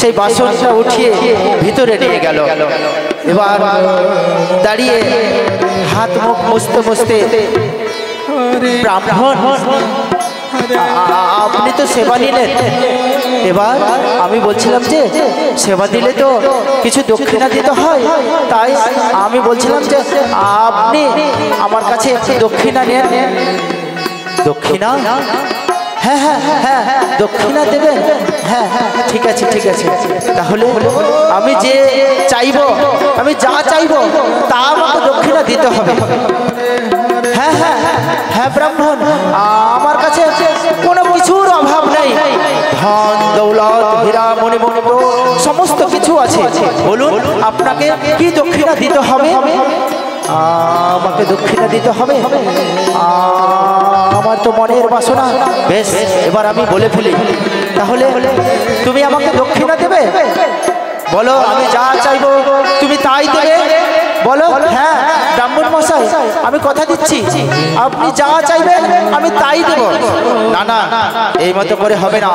সেই বাসনটা উঠিয়ে ভিতরে নিয়ে গেল। এবার দাঁড়িয়ে হাত মুখ মুছতে মুছতে, ব্রাহ্মণ আপনি তো সেবা নিলেন, এবার আমি বলছিলাম যে সেবা দিলে তো কিছু দক্ষিণা দিতে হয়, তাই আমি বলছিলাম যে আপনি আমার কাছে দক্ষিণা নেন। দক্ষিণা? হ্যাঁ হ্যাঁ হ্যাঁ, দক্ষিণা দেবেন? হ্যাঁ হ্যাঁ, ঠিক আছে ঠিক আছে, তাহলে আমি যে চাইবো, আমি যা চাইবো তা আমাকে দক্ষিণা দিতে হবে। হ্যাঁ হ্যাঁ হ্যাঁ ব্রাহ্মণ, আমার কাছে কোনো কিছুর অভাব নেই, ধন দৌলত হীরা মণিমুক্ত সমস্ত কিছু আছে। বলুন আপনাকে কি দক্ষিণা দিতে হবে? আমাকে দক্ষিণা দিতে হবে? আমার তো মনের বাসনা। বেশ, এবার আমি বলে ফেলি, তাহলে তুমি আমাকে দক্ষিণা দেবে? বলো, আমি যা চাইবো তুমি তাই দেবে, বলো। হ্যাঁ ব্রাহ্মণ মশাই, আমি কথা দিচ্ছি, আপনি যা চাইবেন আমি তাই দেব। না না, এই মতো করে হবে না,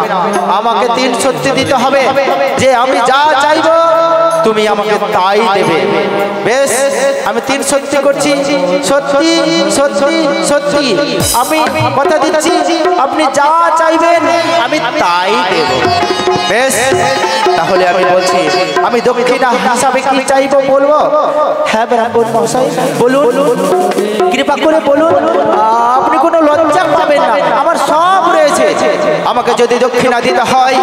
আমাকে 3 সত্যি দিতে হবে যে আমি যা চাইবো তুমি আমাকে তাই দেবে। বেশ, আমি 3 সত্যি করছি, সত্যি সত্যি সত্যি। আমি কথা দিচ্ছি, আপনি যা চাইবেন আমি তাই দেব। বেশ, তাহলে আমি বলছি, আমি দক্ষিণা হিসাবে কি চাইবো বলবো? হ্যাঁ ব্রাহ্মণ মশাই বলুন, কৃপা করে বলুন, আপনি কোনো লজ্জা পাবেন না, আমার সব রয়েছে। আমাকে যদি দক্ষিণা দিতে হয়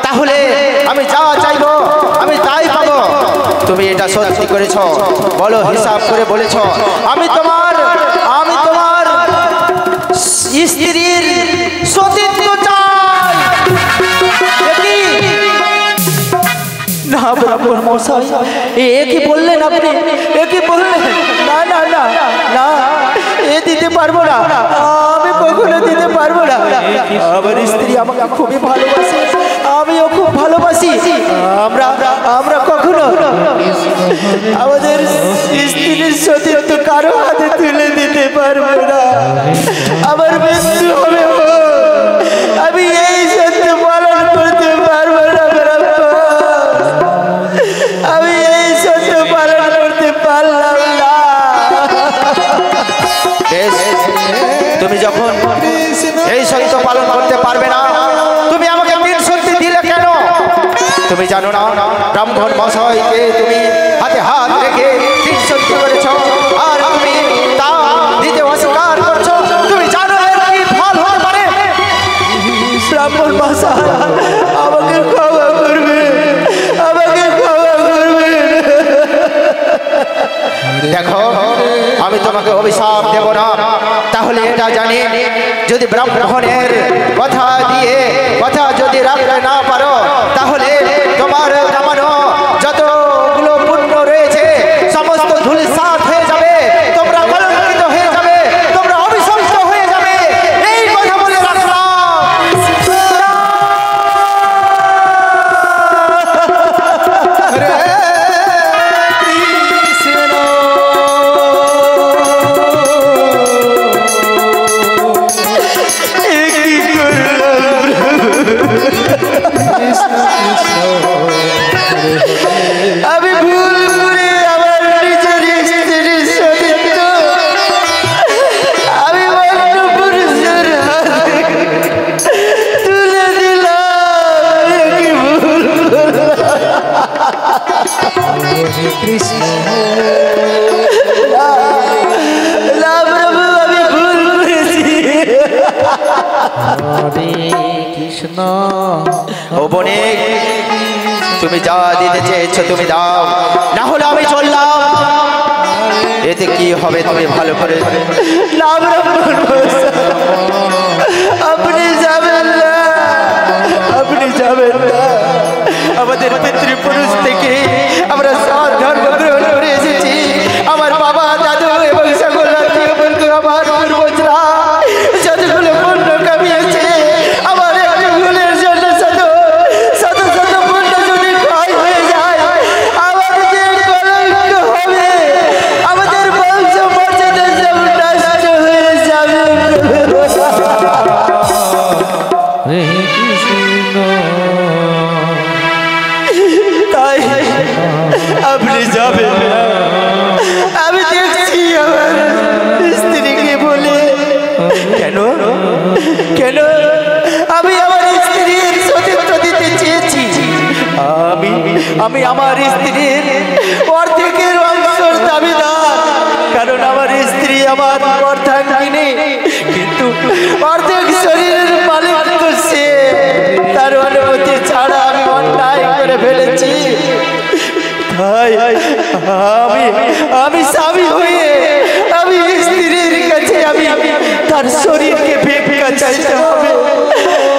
তাহলে আমি যা চাইবো আমি তাই পাবো। তুমি এটা সত্যি করেছ, বলো, হিসাব করে বলেছ। আমি তোমার স্ত্রীর সতীত্ব চাই। না ব্রাহ্মণ মশাই, এ কি বললেন আপনি? এ কি বললেন? না না না না, এ দিতে পারবো না, আমি কখনো দিতে পারবো না। আমার স্ত্রী আমাকে খুবই ভালোবাসে, আমিও খুব ভালোবাসি। আমরা কখনো আমাদের স্ত্রীর সতীত্ব কারো হাতে তুলে দিতে পারবো না। আমার মৃত্যু হবে, আমি এই সত্য পালন করতে পারবো না। আমি এই সত্য পালন করতে পারলাম না। তুমি যখন এই সত্য পালন করতে পারবে না, তুমি আমাকে 3 সত্যি দিলে কেন? তুমি জানো না ব্রাহ্মণ মশাইকে তুমি হাতে হাত রেখে 3 সত্যি করেছ, আর তুমি তা দিতে অস্বীকার করছো। তুমি জানো এর কি ফল হতে পারে? ব্রাহ্মণ মশাই আমাকে ক্ষমা করবে, আমাকে ক্ষমা করবে। দেখো, আমি তোমাকে অভিশাপ দেব না, তাহলে এটা জানি, যদি ব্রাহ্মণের কথা দিয়ে কথা যদি রাখতে না পারো তাহলে তোমার কামানো যতগুলো পুণ্য রয়েছে সমস্ত ধূলিসাৎ হয়ে যাবে, তোমরা কলঙ্কিত হয়ে যাবে, তোমরা অভিশপ্ত হয়ে যাবে। এই কথা বলে রাখলাম। আমি ভুল করে আমার নিজের স্ত্রীর সতীত্ব আমি অন্য পুরুষের হাতে তুলে দিলাম। কি ভুল কৃষ্ণ, না প্রভু, আমি ভুল করেছি। হরে কৃষ্ণ। ও বণিক, তুমি যা দিতে চেয়েছো তুমি দাও, না হলে আমি চললাম। এতে কি হবে তুমি ভালো করে? না ব্রাহ্মণ মশাই, আপনি যাবেন না, আপনি যাবেন না। আমাদের পিতৃপুরুষ থেকে আমরা সৎ ধর্ম গ্রহণ করে এসেছি। আমার বাবা, দাদু এবং সকল আত্মীয়বর্গ, আমার পূর্বজরা যতগুলো পুণ্য কামিয়েছে, আমার একটু ভুলের জন্য শত শত শত পুণ্য যদি ক্ষয় হয়ে যায়, আমার যে কলঙ্ক হবে, আমাদের বংশ মর্যাদা সব নষ্ট হয়ে যাবে। হরে কৃষ্ণ, তাই আপনি যাবেন না। আমি দেখছি আমার স্ত্রীকে বলে, কেন কেন আমি আমার স্ত্রীর সতীত্ব দিতে চেয়েছি। আমি আমার স্ত্রীর অর্ধেকের অংশের দাবিদার, কারণ আমার স্ত্রী আমার অর্ধাঙ্গিনী, কিন্তু অর্ধেক শরীরের মালিক তো সে। তার অনুমতি ছাড়া আমি অন্যায় করে ফেলেছি। তাই আমি স্বামী হয়ে আমি স্ত্রীর কাছে আমি তার শরীরকে ভিক্ষা চাইতে হবে,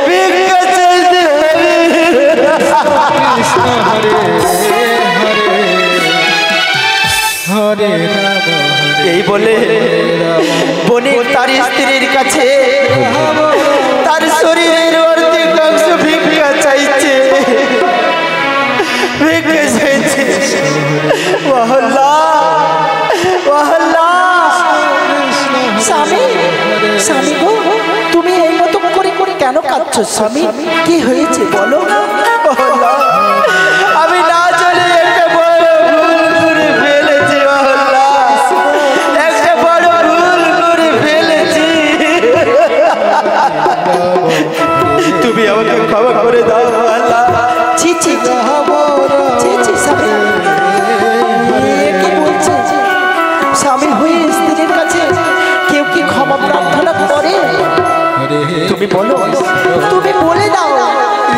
ভিক্ষা চাইতে হবে। কৃষ্ণ হরে হরে, হরে রাম এই বলে বণিক তার স্ত্রীর কাছে তার শরীরের অর্ধেক অংশ ভিক্ষা চাইছে, ভিক্ষা চাইছে। ওয়াহল্লা ওয়াহল্লা। স্বামী, স্বামী গো, তুমি এই মতো করে করে কেন কাঁদছো স্বামী? কি হয়েছে বলো? ওয়াহল্লা, আমি না চলে একটা তুমি বলো, তুমি বলে দাও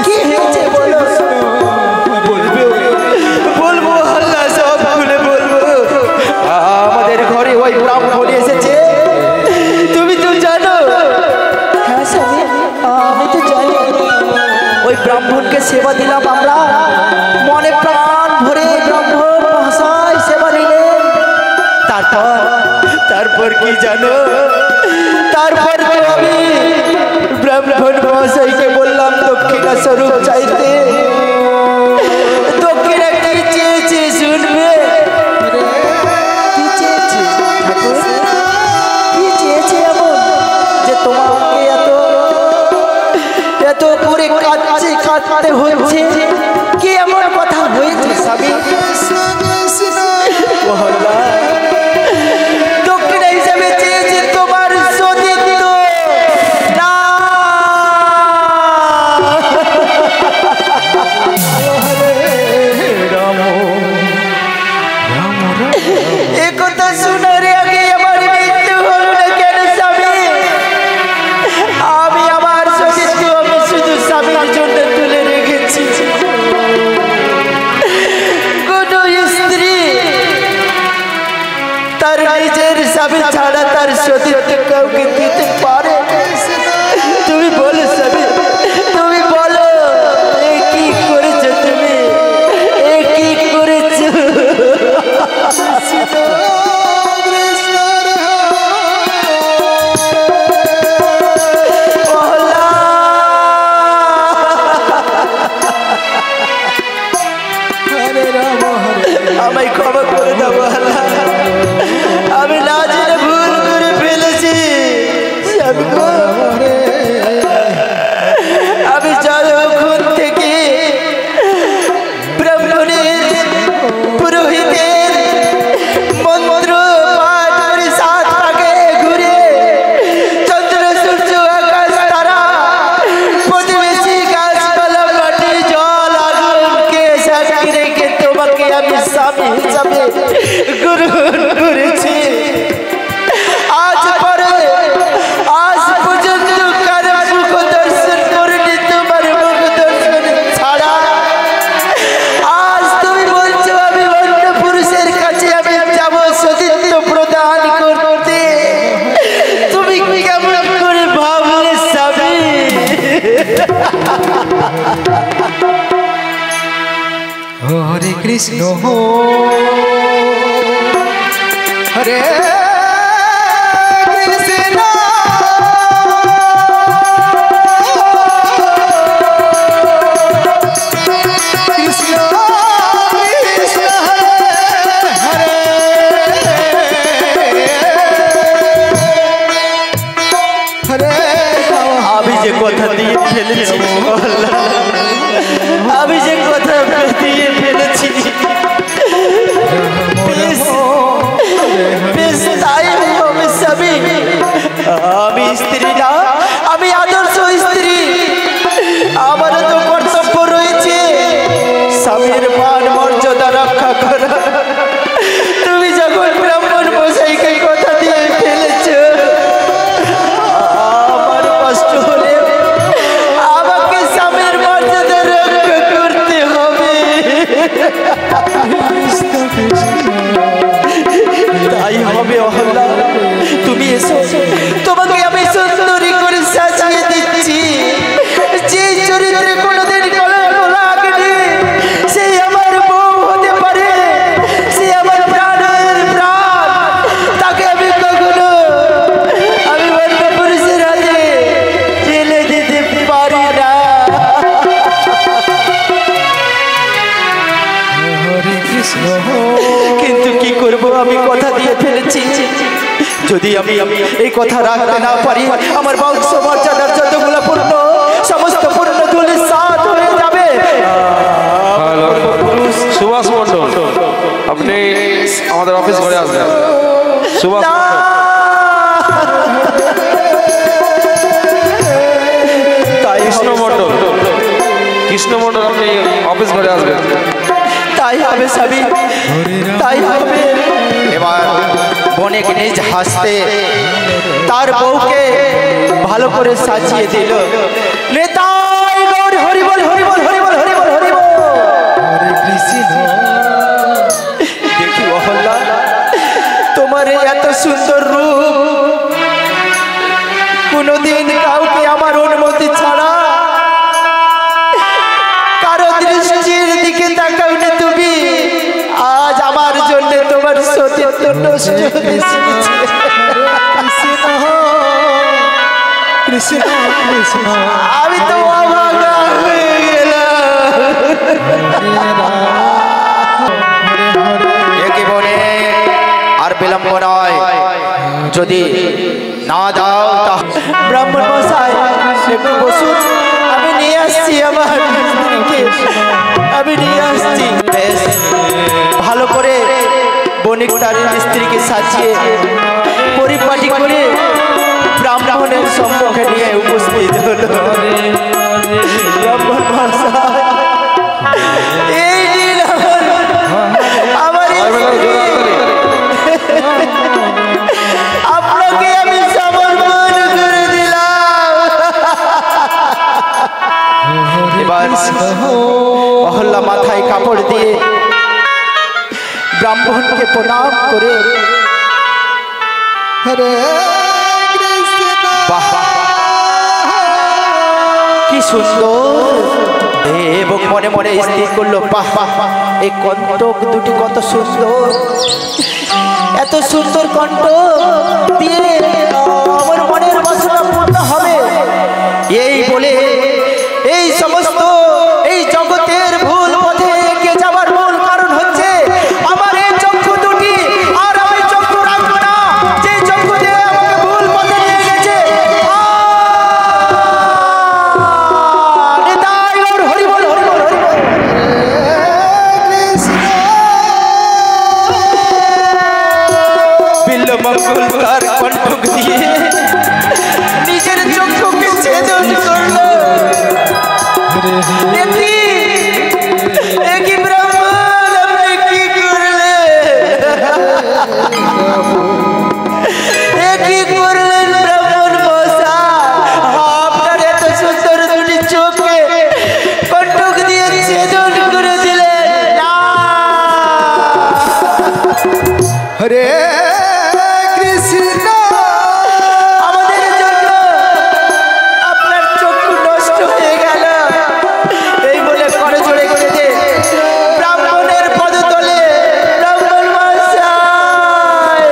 কি হয়েছে বলো। বলবো আল্লাহ, সব খুলে বলবো। আমাদের ঘরে ওই ব্রাহ্মণ এসেছে, তুমি তো জানো। হ্যাঁ স্বামী, আমি তো জানি। ওই ব্রাহ্মণকে সেবা দিলাম আমরা, মনে প্রাণ ভরে ব্রাহ্মণ মহাশয় সেবা দিলেন। তারপর কি জানো, তারপর তো আমি ব্রাহ্মণ মহাশয়কে বললাম দক্ষিণা স্বরূপ চাইতে। দক্ষিণা কি চেয়েছে শুনবে? কি চেয়েছে ঠাকুর? কি চেয়েছে এমন যে তোমাকে এত করে কাঁদতে হচ্ছে? কি এমন কথা হয়েছে স্বামী? দক্ষিণা হিসাবে চেয়েছে তোমার সতীত্ব। না, এ কথা শোনার আগে আমার মৃত্যু হলো না কেন স্বামী? আমি আমার সতীত্ব আমি শুধু স্বামীর জন্য তুলে রেখেছি। কোন স্ত্রী তার নিজের স্বামী ছাড়া তার সতীত্ব কাউকে দিতে পারে? তুমি বলো স্বামী, তুমি বলো, এ কি করেছো তুমি? এ কি করেছো? আমায় ক্ষমা করে দাও আল্লাহ, আমি না জেনে ভুল করে ফেলেছি। আমি যখন থেকে ব্রাহ্মণের পুরোহিতের মন্ত্র পাঠ করে 7 পাকে ঘুরে চন্দ্র সূর্য আকাশ তারা প্রতিবেশী গাছপালা মাটি জল আগুনকে সাক্ষী রেখে তোমাকে আমি স্বামী হিসাবে গ্রহণ করেছি। আজ পর্যন্ত কারো মুখ দর্শন করিনি তোমার মুখ দর্শন ছাড়া। আজ তুমি বলছো আমি অন্য পুরুষের কাছে আমি যাব সতীত্ব প্রদান করতে। তুমি কেমন করে ভাবলে স্বামী? হরে কৃষ্ণ হরে কৃষ্ণ কৃষ্ণ কৃষ্ণ হরে হরে আমি যে কথা দিয়ে ফেলেছি আল্লাহ, আমি যে কথা দিয়ে ফেলেছি, বেশ তাই হবে স্বামী। আমি স্ত্রী না, আমি আদর্শ স্ত্রী। আমারও তো কর্তব্য রয়েছে স্বামীর মান মর্যাদা রক্ষা করা। তুমি যখন ব্রাহ্মণ মশাইকে কথা দিয়ে ফেলেছ, আমার কষ্ট হলে আমাকে স্বামীর মর্যাদা রক্ষা করতে হবে। তাই হবে অহল্লা, তুমি এসো, তোমাকে আমি সুন্দরী করে সাজিয়ে দিচ্ছি। যে চরিত্রে কোনোদিন কলঙ্ক লাগেনি, সেই আমার বউ হতে পারে। সে আমার প্রাণের প্রাণ, তাকে আমি কখনো আমি অন্য পুরুষের হাতে ফেলে দিতে পারি না। হরে কৃষ্ণ কিন্তু কি করব, আমি কথা দিয়ে ফেলেছি। যদি আমি এই কথা রাখতে না পারি, আমার বংশ মর্যাদার যতগুলো পূর্ণ সমস্ত পূর্ণ ধুলির সাথ হয়ে যাবে। সুভাষ মন্ডল, আপনি আমাদের অফিস ঘরে আসবেন। সুভাষ না, তাই কৃষ্ণ মন্ডল, কৃষ্ণ মন্ডল, আপনি অফিস ঘরে আসবেন। তাই হবে স্বামী, তাই হবে। এবার বণিক নিজ হাসতে তার বউকে ভালো করে সাজিয়ে দিল। নেতাই গৌর হরি বল হরি বল হরি বল হরি বল হরি বল। দেখি অহল্যা, তোমার এত সুন্দর রূপ কোনদিন কাউকে আমার অনুমতি ছাড়া কারো দৃষ্টির দিকে তাকাওনি তুমি। আজ আমার জন্য তোমার সতীত্ব নষ্ট হয়েছে। আমি তো অভাগা হয়ে গেলাম। একে বলে আর বিলম্ব নয়, যদি না দাও তা ব্রাহ্মণ মশাই একটু বসুন, আমি নিয়ে আসছি আমার স্ত্রীকে, আমি নিয়ে আসছি। বেশ ভালো করে বণিক তার স্ত্রীকে সাজিয়ে পরিপাটি করে ব্রাহ্মণের সম্মুখে নিয়ে উপস্থিত হলো। ব্রাহ্মণ মশাই, এই দিন আমার আপনাকে আমি সমর্পণ করে দিলাম। এবার অহল্যা মাথায় কাপড় দিয়ে ব্রাহ্মণকে প্রণাম করে কি সুন্দর, এবং মনে মনে স্থির করলো বাহ এই কণ্ঠক দুটি কত সুন্দর, এত সুন্দর কণ্ঠ দিয়ে আমার মনের বাসনা পূর্ণ হবে। এই বলে এই সমস্ত এই জগতের ভুল পথে এগিয়ে যাওয়ার মূল কারণ হচ্ছে আমার এই চক্ষু দুটি, আর আমি চক্ষু রাখবো না যে চক্ষু দিয়ে আমাকে ভুল পথে নিয়ে গেছে। হরি বল হরি বল হরি বল। বিল্ল মঙ্গল তার কণ্ঠক দিয়ে নিজের চক্ষুকে ছেদন করলো। একই ব্রাহ্মণ, আপনি কি করলেন? একই করলেন ব্রাহ্মণ মশাই, আপনার এত সুন্দর দুটি চোখে কণ্ঠক দিয়ে ছেদন করে দিলেন। হরে কৃষ্ণ, আমাদের জন্য আপনার চক্ষু নষ্ট হয়ে গেল। এই বলে করে চড়ে গেছে ব্রাহ্মণের পদতলে। ব্রাহ্মণ মশাই,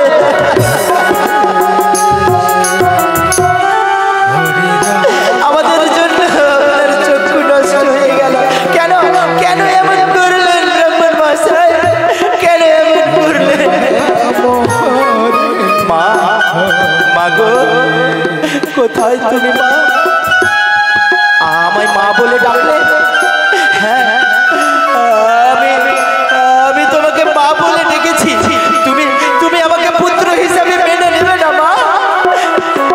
আমাদের জন্য আপনার চক্ষু নষ্ট হয়ে গেল। কেন কেন এমন করলেন ব্রাহ্মণ মশাই, কেন এমন করলেন? মা, মা গো, কোথায় তুমি মা? আমায় মা বলে ডাকলে? হ্যাঁ, আমি তোমাকে মা বলে ডেকেছি। তুমি আমাকে পুত্র হিসাবে মেনে নেবে না মা?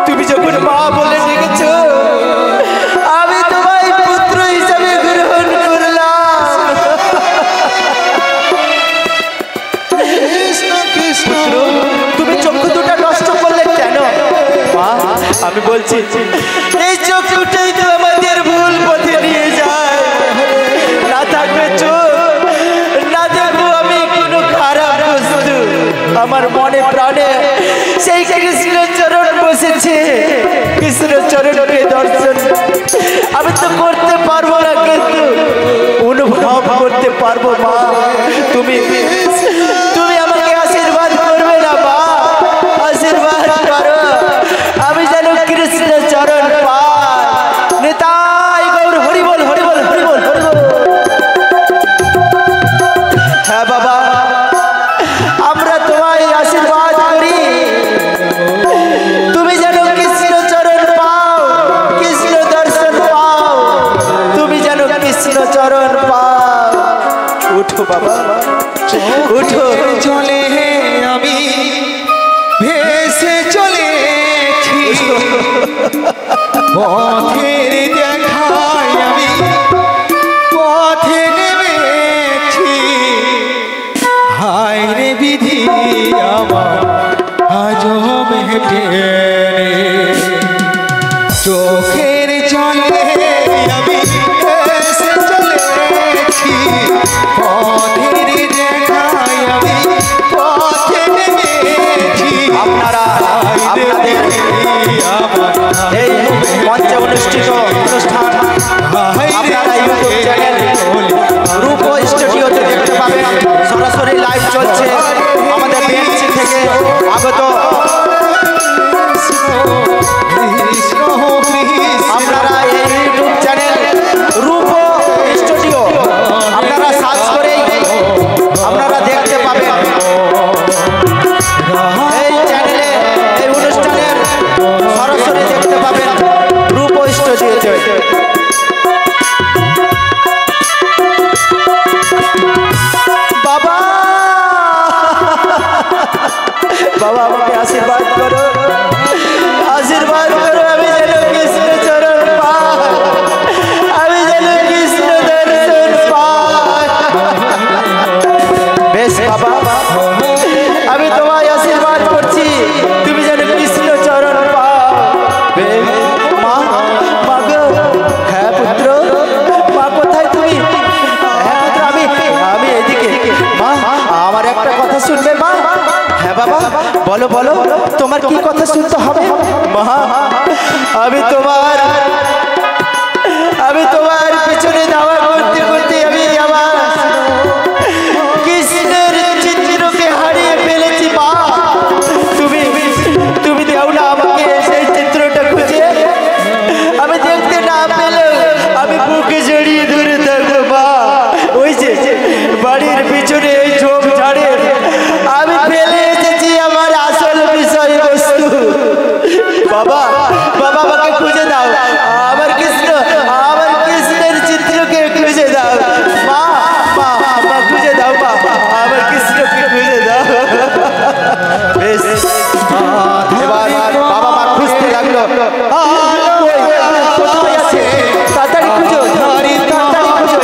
তুমি যখন মা বলে ডেকেছ, আমি তোমায় পুত্র হিসাবে গ্রহণ করলাম। পুত্র, তুমি চক্ষু দুটা নষ্ট করলে কেন মা? আমি বলছি এই চক্ষুটাই তো আমাদের ভুল পথে নিয়ে যায়। না থাকবে চোখ, না দেখবো আমি কোনো খারাপ বস্তু। আমার মনে প্রাণে সেই কৃষ্ণ চরণ বসেছে, কৃষ্ণ চরণকে দর্শন আমি তো করতে পারবো না, কিন্তু অনুভব করতে পারবো মা। তুমি আমাকে আশীর্বাদ করবে না মা? আশীর্বাদ করো, আমি যেন কৃষ্ণ চরণ পাই। নেতাই গৌর হরি বল হরি বল হরি বল হরি বল। হ্যাঁ বাবা, আমরা তোমায় আশীর্বাদ করি, তুমি যেন কৃষ্ণ চরণ পাও, কৃষ্ণ দর্শন পাও, তুমি যেন কৃষ্ণ চরণ পাও। উঠো বাবা, উঠো। চলে আমি ভেসে চলেছি, পথের দেখায় আমি পথে নেমেছি। হায় রে বিধি করো, আশীর্বাদ করো, আমি যেন কৃষ্ণ চরণ পাই, আমি যেন কৃষ্ণ দর্শন পাই। বেশ বাবা, আমি তোমায় আশীর্বাদ করছি, তুমি যেন কৃষ্ণ চরণ পাও। মা, মা গো, হ্যাঁ পুত্র, মা কোথায় তুমি? হ্যাঁ পুত্র, আমি এদিকে। মা, আমার একটা কথা শুনবে মা? হ্যাঁ বাবা, বলো বলো, তোমার কি কথা শুনতে হবে? মা, আমি তোমার পেছনে ধাওয়া করতে করতে আমি আমার কৃষ্ণের চিত্রকে হারিয়ে ফেলেছি। মা, তুমি দেও না আমাকে সেই চিত্রটা খুঁজে, আমি দেখতে না পেলে আমি বুকে জড়িয়ে ধরে থাকবো। মা, ওই যে বাড়ির পিছনে ওই ঝোপ ঝাড়ে আমি ফেলে এসেছি আমার আসল বিষয়বস্তু। বাবা, বাবা আমাকে খুঁজে দাও, আমার কৃষ্ণের চিত্রকে খুঁজে দাও। মা, মা, মা খুঁজে দাও, মা, আমার কৃষ্ণকে খুঁজে দাও। বেশ, এবার বাবা মা খুঁজতে লাগলো। কোথায় আছে? তাড়াতাড়ি খুঁজো, তাড়াতাড়ি খুঁজো।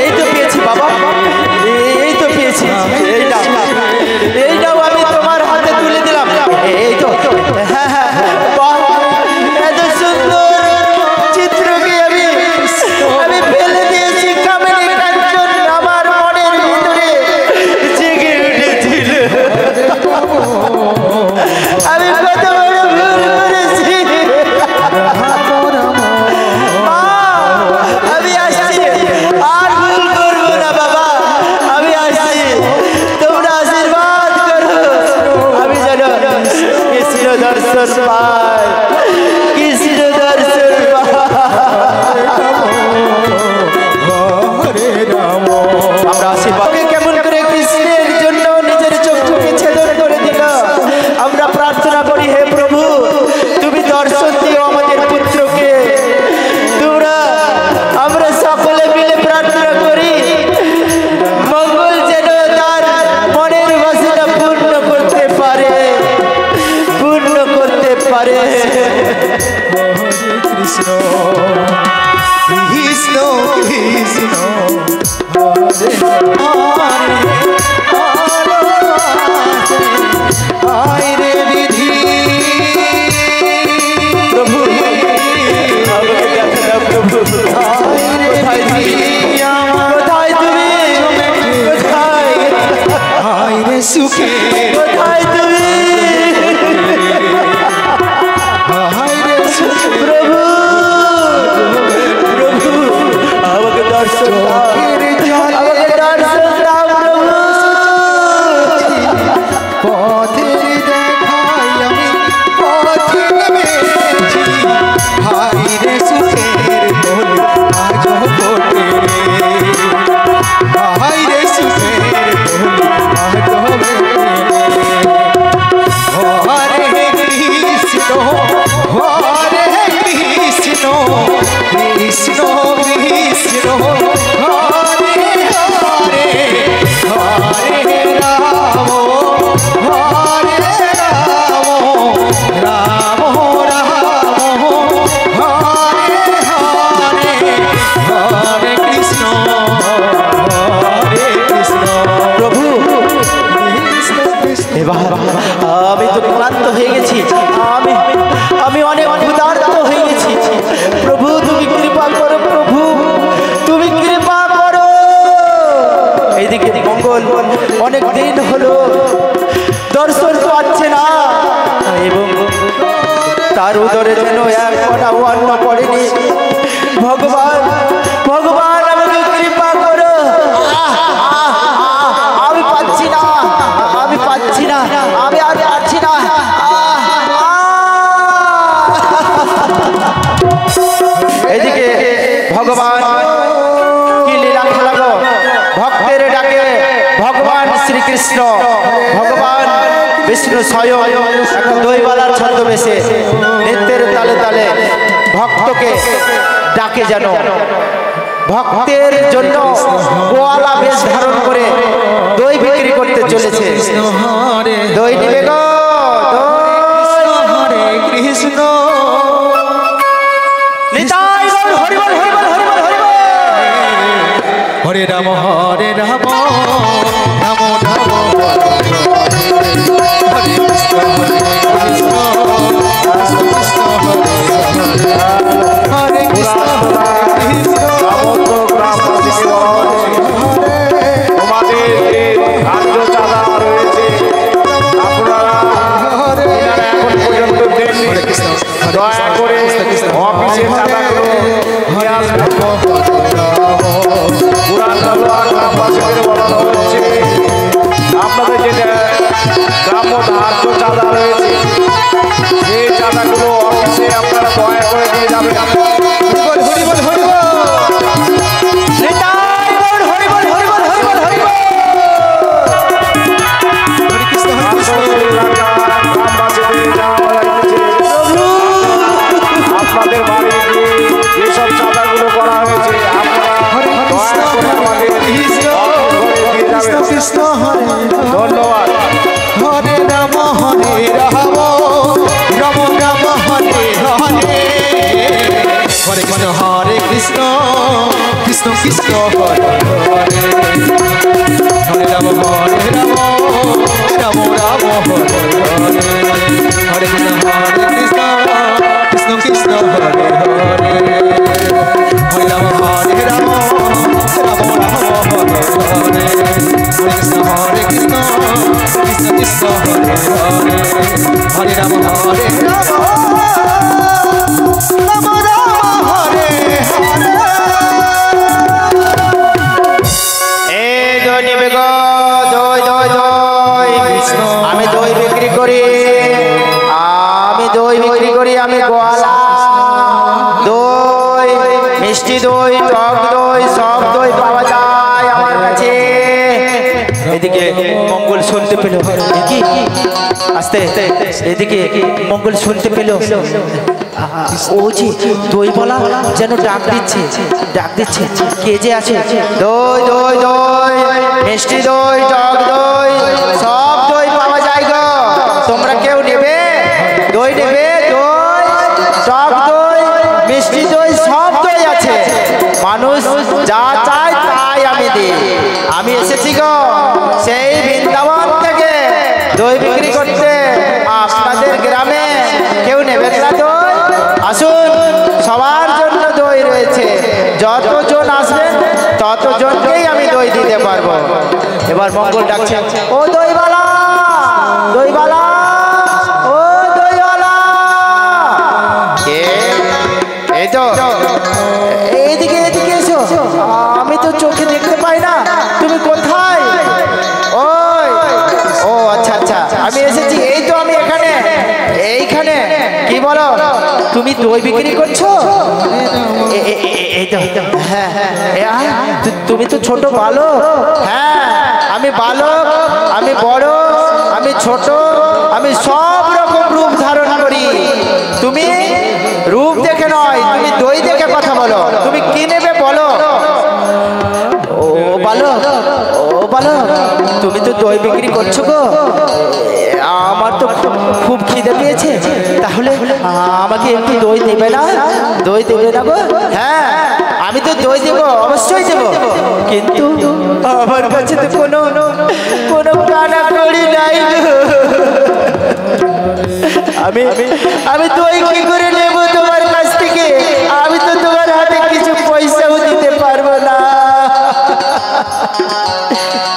এই তো পেয়েছি বাবা, এই তো পেয়েছি। এই নাও আমি তোমার হাতে তুলে দিলাম। এই তো, হ্যাঁ হ্যাঁ, বাহ, এত সুন্দর চিত্রকে আমি ফেলে দিয়েছি। কামিনী কাঞ্চন আমার মনের ভিতরে জেগে উঠেছিল। আমি কত বড় ভুল করেছি। মা, আমি আসছি, আর ভুল করবো না বাবা, আমি আসছি, তোমরা আশীর্বাদ করো, আমি যেন কৃষ্ণ দর্শন পাই, কৃষ্ণ দর্শন আমরা আশীর্বাদ। কেমন করে কৃষ্ণের জন্য নিজের চক্ষুকে ছেদন করে দিল। আমরা প্রার্থনা করি, হে প্রভু, তুমি দর্শন দিও আমাদের পুত্রকে। আমরা সকলে মিলে প্রার্থনা করি, মঙ্গল যেন তার মনের বাসনা পূর্ণ করতে পারে, পূর্ণ করতে পারে। কৃষ্ণ কৃষ্ণ কৃষ্ণ আয় রে বিধি। প্রভু, আমাকে দেখা দাও প্রভু। কোথায় তুমি? কোথায় তুমি? কোথায়? আয় রে সুখে, কোথায় তুমি? আয় রে সুখে, প্রভু, প্রভু, আমাকে দর্শন দাও, আমাকে দর্শন দাও প্রভু। পথের দেখাই আমি পথে নেমেছি। হায় রে সুখের দোল আজ ফোটে রে, হায় রে সুখের দোল আজ ফোটে রে। হরে কৃষ্ণ, হরে কৃষ্ণ, কৃষ্ণ কৃষ্ণ হরে হরে, হরে রাম, হরে রাম, রাম রাম, হরে হরে, হরে কৃষ্ণ, হরে কৃষ্ণ। প্রভু, কৃষ্ণ কৃষ্ণ। এবার আমি তো ক্লান্ত হয়ে গেছি, আমি অনেক ক্ষুধার্ত হয়ে গেছি। প্রভু, তুমি কৃপা করো, প্রভু তুমি কৃপা করো। এইদিকে মঙ্গল অনেক দিন হলো দর্শন পাচ্ছে না, এবং তার উদরে যেন এক কণা অন্ন পড়েনি। ভগবান, ভগবান আমাকে কৃপা করো। আমি পাচ্ছি না, আমি পাচ্ছি না, আমি আর পাচ্ছি না। এদিকে ভগবান কি লীলা খেলা গো। ভক্তের ডাকে ভগবান শ্রীকৃষ্ণ, ভগবান বিষ্ণু স্বয়ং একটা দইবালার ছদ্মবেশে নৃত্যের তালে তালে ভক্তকে ডাকে, যেন ভক্তের জন্য গোয়ালা বেশ ধারণ করে দই বিক্রি করতে চলেছে। দই নেবে গো, হরে কৃষ্ণ নিতাই গৌর হরি বল, হরি বল, হরি বল, হরি বল। হরে রাম রাম রাম হরে কৃষ্ণ কৃষ্ণ কৃষ্ণ হরে কৃষ্ণ সমস্ত গ্রামবাসীকে বলা হচ্ছে, তোমাদের যে ধার্য চাঁদা রয়েছে আপনারা এনারা এখন পর্যন্ত দেননি, দয়া করে অফিসের চাঁদাগুলো নিয়ে আসবেন। পুরান বাংলার গ্রামবাসীদের বলা হচ্ছে, আপনাদের যে গ্রাম্য ধার্য চাঁদা রয়েছে সেই চাঁদাগুলো অফিসে আপনারা দয়া করে দিয়ে যাবেন। হরি বল হরি বল নিতাই গৌর হরি বল, হরি বল, হরি বল, হরি বল। হরে কৃষ্ণ গ্রামবাসীদের যাওয়া লাগছে, আপনাদের বাড়ি যেসব চাঁদাগুলো করা হয়েছে আপনারা দয়া করে আমাদের কৃষ্ণ দিয়ে যাবেন। কৃষ্ণ হরে ধন্যবাদ। হরে রাম রাম রাম রাম হরে হরে হরে কৃষ্ণ হরে কৃষ্ণ কৃষ্ণ কৃষ্ণ হরে হরে হরে রাম রাম রাম রাম হরে হরে হরে কৃষ্ণ কৃষ্ণ কৃষ্ণ হরে হরে হরে রাম রাম রাম রাম হরে হরে হরে কৃষ্ণ কৃষ্ণ কৃষ্ণ হরে হরে হরে রাম রাম রাম রাম হরে হরে এই দই নেবে গো, দই, দই, দই। আমি দই বিক্রি করি, আমি দই বিক্রি করি, আমি গোয়ালা। দই, মিষ্টি দই, টক দই, সব দই পাওয়া যায় আমার কাছে। এদিকে মঙ্গল শুনতে পেল, কি আস্তে এদিকে মঙ্গল শুনতে পেল, ও যে দই বলা যেন ডাক দিচ্ছে, ডাক দিচ্ছে, কে যে আছে? দই, দই, দই, মিষ্টি দই, টক দই, সব দই পাওয়া যায় গো। তোমরা কেউ নেবে? দই নেবে? দই, টক দই, মিষ্টি দই, সব দই আছে। মানুষ যা চায় তাই আমি দিই। আমি এসেছি গো সেই বৃন্দাবন থেকে দই বিক্রি করতে আপনাদের গ্রামে। কেউ নেবেন না দই? আসুন, সবার জন্য দই রয়েছে। যতজন আসবেন ততজনকেই আমি দই দিতে পারবো। এবার মঙ্গল ডাকছে, ও দইওয়ালা, দইওয়ালা, ও দইওয়ালা। কে? এই তো, এইদিকে এদিকে এসো। আমি তো চোখে দেখতে পাই না, তুমি কোথায়? ওই, ও আচ্ছা আচ্ছা, আমি এসেছি। এই তো আমি এখানে, এইখানে। কি বলো, তুমি দই বিক্রি করছো? এই তো, হ্যাঁ হ্যাঁ, তুমি তো ছোট বালক। হ্যাঁ, আমি বালক, আমি বড়, আমি ছোট, আমি সব রকম রূপ ধারণ করি। তুমি রূপ দেখে নয়, তুমি দই দেখে কথা বলো। তুমি কি নেবে বলো? ও বালক, ও বালক, তুমি তো দই বিক্রি করছো গো। আমার তো খুব খিদে পেয়েছে, তাহলে আমাকে একটু দই দেবে না? দই দেবে না গো? হ্যাঁ, আমি তো দই দেবো, অবশ্যই দেবো, কিন্তু আমার কাছে তো কোনো কানা কড়ি নাই গো। আমি দই কি করে নেব তোমার কাছ থেকে? আমি তো তোমার হাতে কিছু পয়সাও দিতে পারবো না।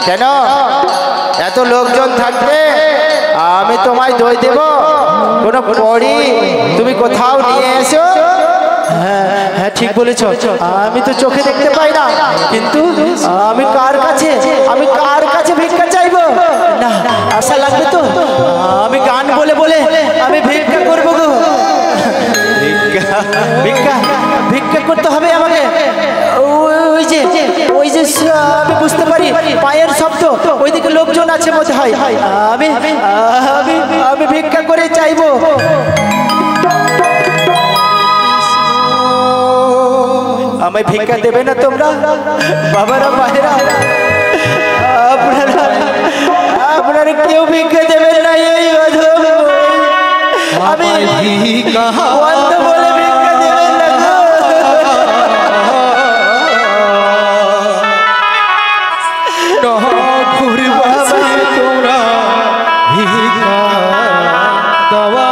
কেন? এত লোকজন থাকবে, আমি তোমায় দই দেব? কোনো পড়ি তুমি কোথাও নিয়ে এসো। হ্যাঁ হ্যাঁ, ঠিক বলেছ। আমি তো চোখে দেখতে পাই না, কিন্তু আমি কার কাছে ভিক্ষা চাইবো? না, আশা লাগবে তো। আমি গান বলে বলে আমি ভিক্ষা করবো গো। ভিক্ষা ভিক্ষা করতে হবে আমাকে। ওই যে আমি বুঝতে পারি পায়ের শব্দ, ওইদিকে লোকজন আছে মনে হয়। আমি ভিক্ষা করে চাইবো। আমায় ভিক্ষা দেবে না তোমরা? বাবারা মায়েরা, আপনারা কেউ ভিক্ষা দেবেন না? এই অধম আমি অন্ধ বলে ভিক্ষা দেবেন না গো। তোমরা ভিক্ষা দেওয়া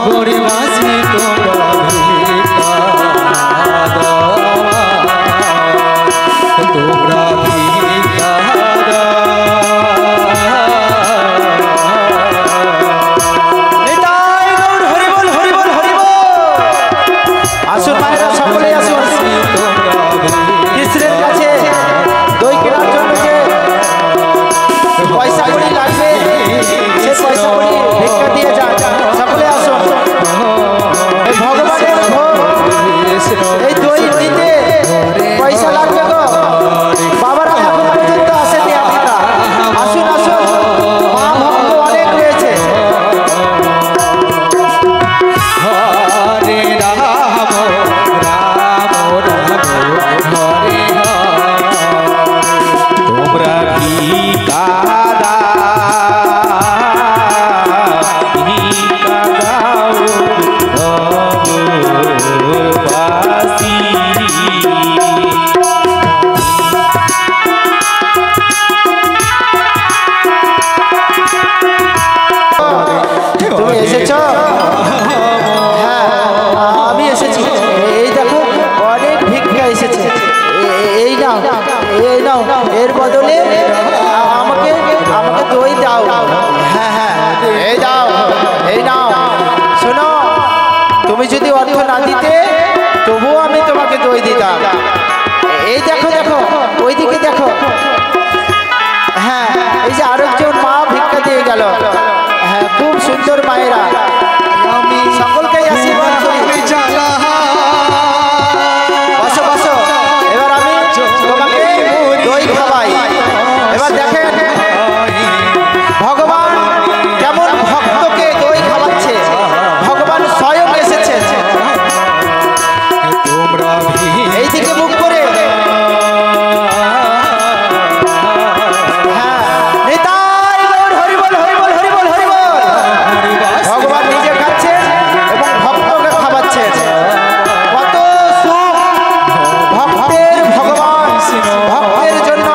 গরিবাসী তোমরা ভিক্ষা দেওয়া তোমরা ভিক্ষা নিতাই গৌর হরি বল, হরি বল, হরি বল। আসুন মায়েরা, সকলে আসুন। কৃষ্ণের কাছে দই কেনার জন্য যে পয়সা কড়ি লাগবে, সে পয়সা কড়ি ভিক্ষা দিয়ে যান। সকলে আসুন। এই ভগবানের ভোগ, এই দই নিতে পয়সা লাগবে গো। বাবারা এখন পর্যন্ত আসেনি আপনারা। আসুন, আসুন, মা ভক্ত অনেক রয়েছে। হরে রাম রাম রাম হরে তোমরা ভিক্ষা তুমি এসেছো? হ্যাঁ, আমি এসেছি। এই দেখো অনেক ভিক্ষা এসেছে। এই নাও, এই নাও, এর বদলে আমাকে আমাকে দই দাও। হ্যাঁ হ্যাঁ, এই দাও, এই নাও। শোনো, তুমি যদি অর্থ না দিতে তবুও আমি তোমাকে দই দিতাম। এই দেখো, দেখো ওইদিকে দেখো। হ্যাঁ, এই যে আরেকজন মা ভিক্ষা দিয়ে গেল। হ্যাঁ, খুব সুন্দর মায়েরা। আমি সকলকেই আশীর্বাদ করি। বসো, বসো। এবার আমি তোমাকে দই খাওয়াই। এবার দেখেন ভগবান কেমন ভক্তকে দই খাওয়াচ্ছে। ভগবান স্বয়ং এসেছে। এইদিকে মুখ করে। হ্যাঁ, নিতাই গৌর হরি বল, হরি বল, হরি বল, হরি বল। ভগবান নিজে খাচ্ছেন এবং ভক্তকে খাওয়াচ্ছেন। কত সুখ ভক্তের। ভগবান ভক্তের জন্য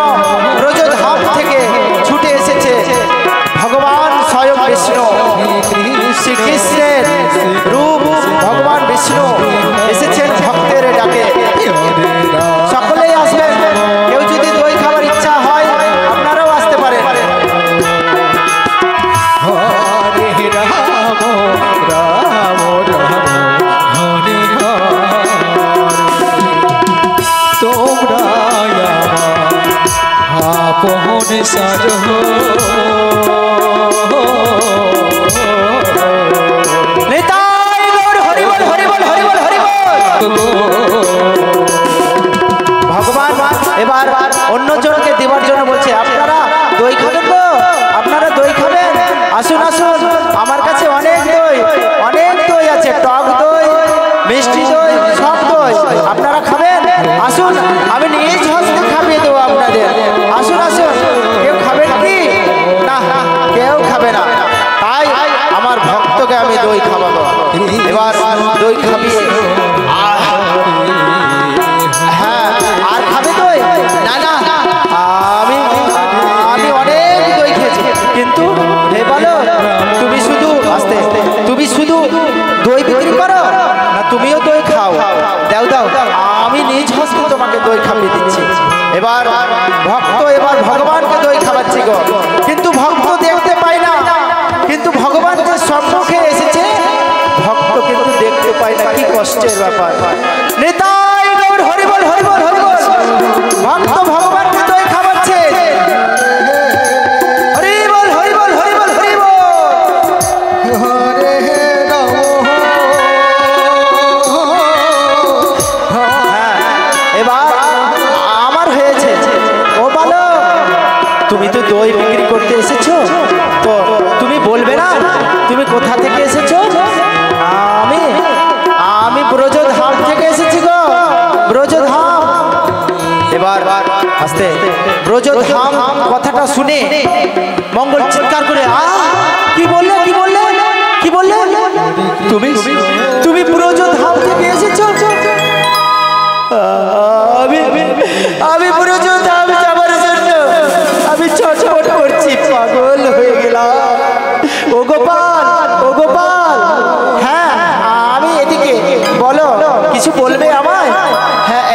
ব্রজধাম থেকে ছুটে এসেছে। ভগবান স্বয়ং বিষ্ণু, শ্রীকৃষ্ণের রূপ ভগবান বিষ্ণু এসেছেন ভক্তের ডাকে। সকলেই আসবেন। কেউ যদি দই খাবার ইচ্ছা হয় আপনারাও আসতে পারেন। হরে রাম রাম রাম হরে তোমরা আপন সাজ নিতাই গৌর হরি বল, হরি বল, হরি বল, হরি বল। ভগবান এবার অন্য জনকে দেওয়ার জন্য বলছে, আপনারা দই খাবেন গো? আপনারা দই খাবেন? আসুন, আসুন, আমার কাছে অনেক দই, অনেক দই আছে। টক দই, মিষ্টি দই, সব দই। আপনারা খাবেন? আসুন, আমি নিজ হস্তে খাইয়ে দেবো আপনাদের। আসুন, আসুন। কেউ খাবেন কি? না, কেউ খাবে না। তাই আমার ভক্তকে আমি দই খাওয়াবো। এবার দই খাবিয়ে। হ্যাঁ, আর খাবে দই? না না, আমি আমি অনেক দই খেয়েছি। কিন্তু হে বলো, তুমি শুধু আস্তে, তুমি শুধু দই বিক্রি করো না তুমিও দই খাও? দাও, দাও, আমি নিজ হস্তে তোমাকে দই খাইয়ে দিচ্ছি। এবার ভক্ত এবার ভগবানকে দই খাওয়াচ্ছি গো। কিন্তু ভক্ত দেখতে পায় না। কিন্তু ভগবান যে সম্মুখে এসেছে ভক্ত কিন্তু দেখতে পায় না। কি কষ্টের ব্যাপার। নিতাই গৌর হরি বল, হরি বল, হরি বল। ভক্ত ভগবানকে দই খাওয়াচ্ছে। হরি বল, হরি বল, হরি বল, হরি বল। হরে রাম হ্যাঁ, এবার আমার হয়েছে। ও বলো, তুমি তো দই বিক্রি করতে এসেছো, তো তুমি বলবে না তুমি কোথা থেকে এসেছো? আমি আমি ব্রজধাম থেকে এসেছি গো, ব্রজধাম। এবার আস্তে ব্রজধাম কথাটা শুনে মঙ্গল চিৎকার করে কি বললে কি বললে কি বললে? তুমি তুমি ব্রজধাম থেকে এসেছো? আমি ব্রজধাম যাবার জন্য আমি ছটফট করছি, পাগল হয়ে গেলাম। ও গোপাল, ও গোপাল, হ্যাঁ আমি এদিকে, বলো কিছু বলবে আমায়? হ্যাঁ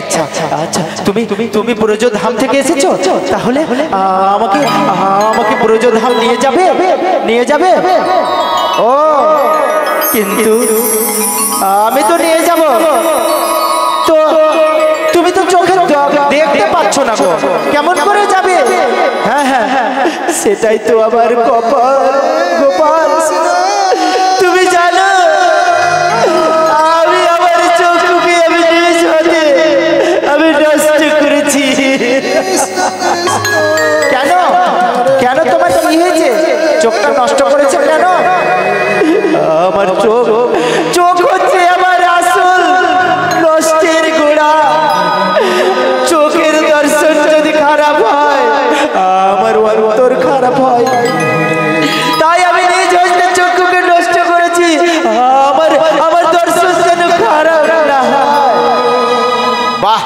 আচ্ছা আচ্ছা, তুমি তুমি তুমি ব্রজধাম থেকে এসেছো, তাহলে আমাকে আমাকে ব্রজধাম নিয়ে যাবে, নিয়ে যাবে? ও কিন্তু আমি তো নিয়ে যাব, তো তুমি তো চোখে দেখতে পাচ্ছ না গো, কেমন করে যাবে? হ্যাঁ হ্যাঁ হ্যাঁ, সেটাই তো আমার কপাল গোপাল। তুমি জানো আমি আমার চোখকে আমি নিজ হাতে আমি নষ্ট করেছি। কেন কেন তোমার কি হয়েছে? চোখটা নষ্ট করেছে কেন? আমার চোখ চোখ হচ্ছে আমার আসল নষ্টের গোড়া। চোখের দর্শন যদি খারাপ হয় আমার অন্তর খারাপ হয়, তাই আমি নিজ হস্তে চক্ষুকে নষ্ট করেছি। আমার আমার দর্শন যেন খারাপ না হয়। বাহ,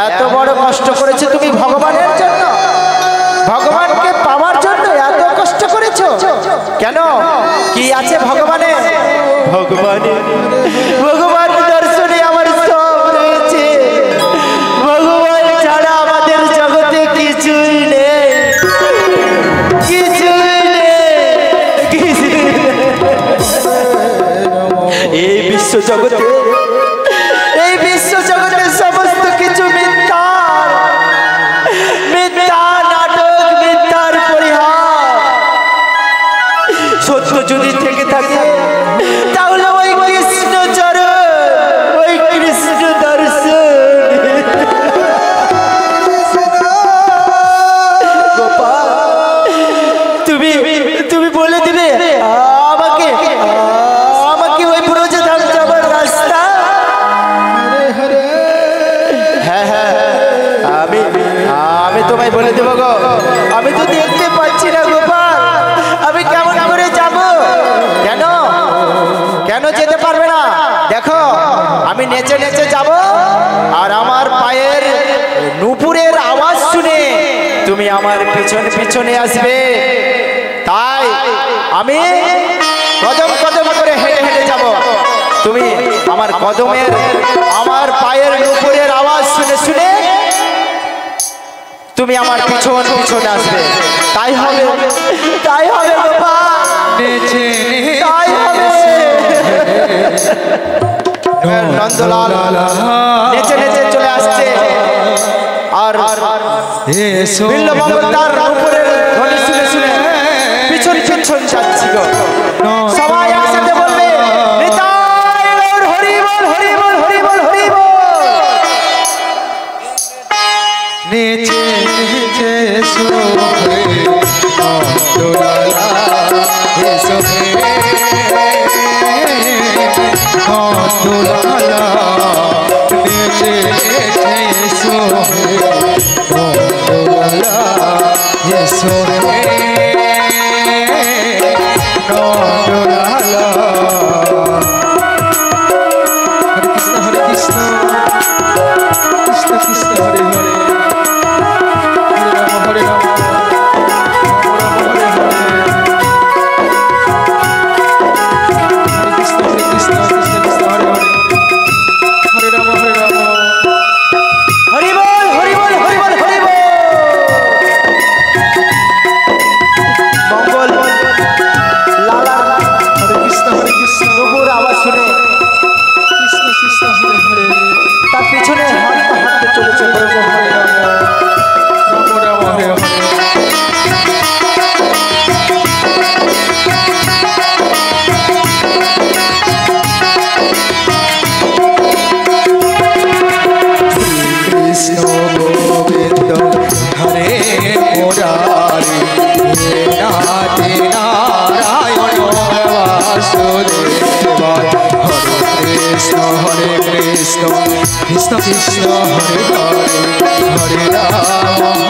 এত বড় কষ্ট করেছে তুমি ভগবানের জন্য, ভগবানকে পাওয়ার জন্য এত কষ্ট করেছো কেন? কি আছে ভগবানে? ভগবান দর্শনে আমার সব রয়েছে। ভগবান ছাড়া আমাদের জগতে কিছুই নেই, কিছুই নেই, কিছুই নেই। এই বিশ্ব জগতে, এই বিশ্ব জগতে সমস্ত কিছু মিথ্যা, মিথ্যা নাটক, মিথ্যার পরিহার। সত্য যদি থেকে থাকে তাহলে ওই কৃষ্ণ চরণ, ওই কৃষ্ণ দর্শন। গোপাল তুমি তুমি বলে দিবে আমাকে, আমাকে ওই ব্রজধাম যাবার রাস্তা? হ্যাঁ হ্যাঁ, আমি আমি তোমায় বলে দেবো গো। আমি তো দেখতে পাচ্ছি না গোপাল, আমি কেমন করে যাব? কেন কেন যেতে পারবে না? দেখো আমি নেচে নেচে যাব, আর আমার পায়ের নুপুরের আওয়াজ শুনে তুমি আমার পিছনে পিছনে আসবে। তাই আমি কদম কদম করে হেঁটে হেঁটে যাব, তুমি আমার কদমের, আমার পায়ের নুপুরের আওয়াজ শুনে শুনে তুমি আমার পিছন পিছনে আসবে। তাই হবে, তাই হবে গোপাল, তাই হবে। নন্দলাল নেচে নেচে চলে আসছে, আর বিল্লবঙ্গ তার উপরের ধ্বনি শুনে শুনে পিছন পিছন যাচ্ছি গো। সবাই একসাথে বলবে নিতাই গৌর হরি বল, হরি বল, হরি বল, হরি বল। নেচে নেচে সোহে নন্দলালা সোহে নন্দলালা, নেচে নেচে সোহে নন্দলালা সোহে নন্দলালা। হরে কৃষ্ণ কৃষ্ণ কৃষ্ণ হরে হরে, হরে রাম হরে রাম, হরে কৃষ্ণ কৃষ্ণ কৃষ্ণ হরে হরে।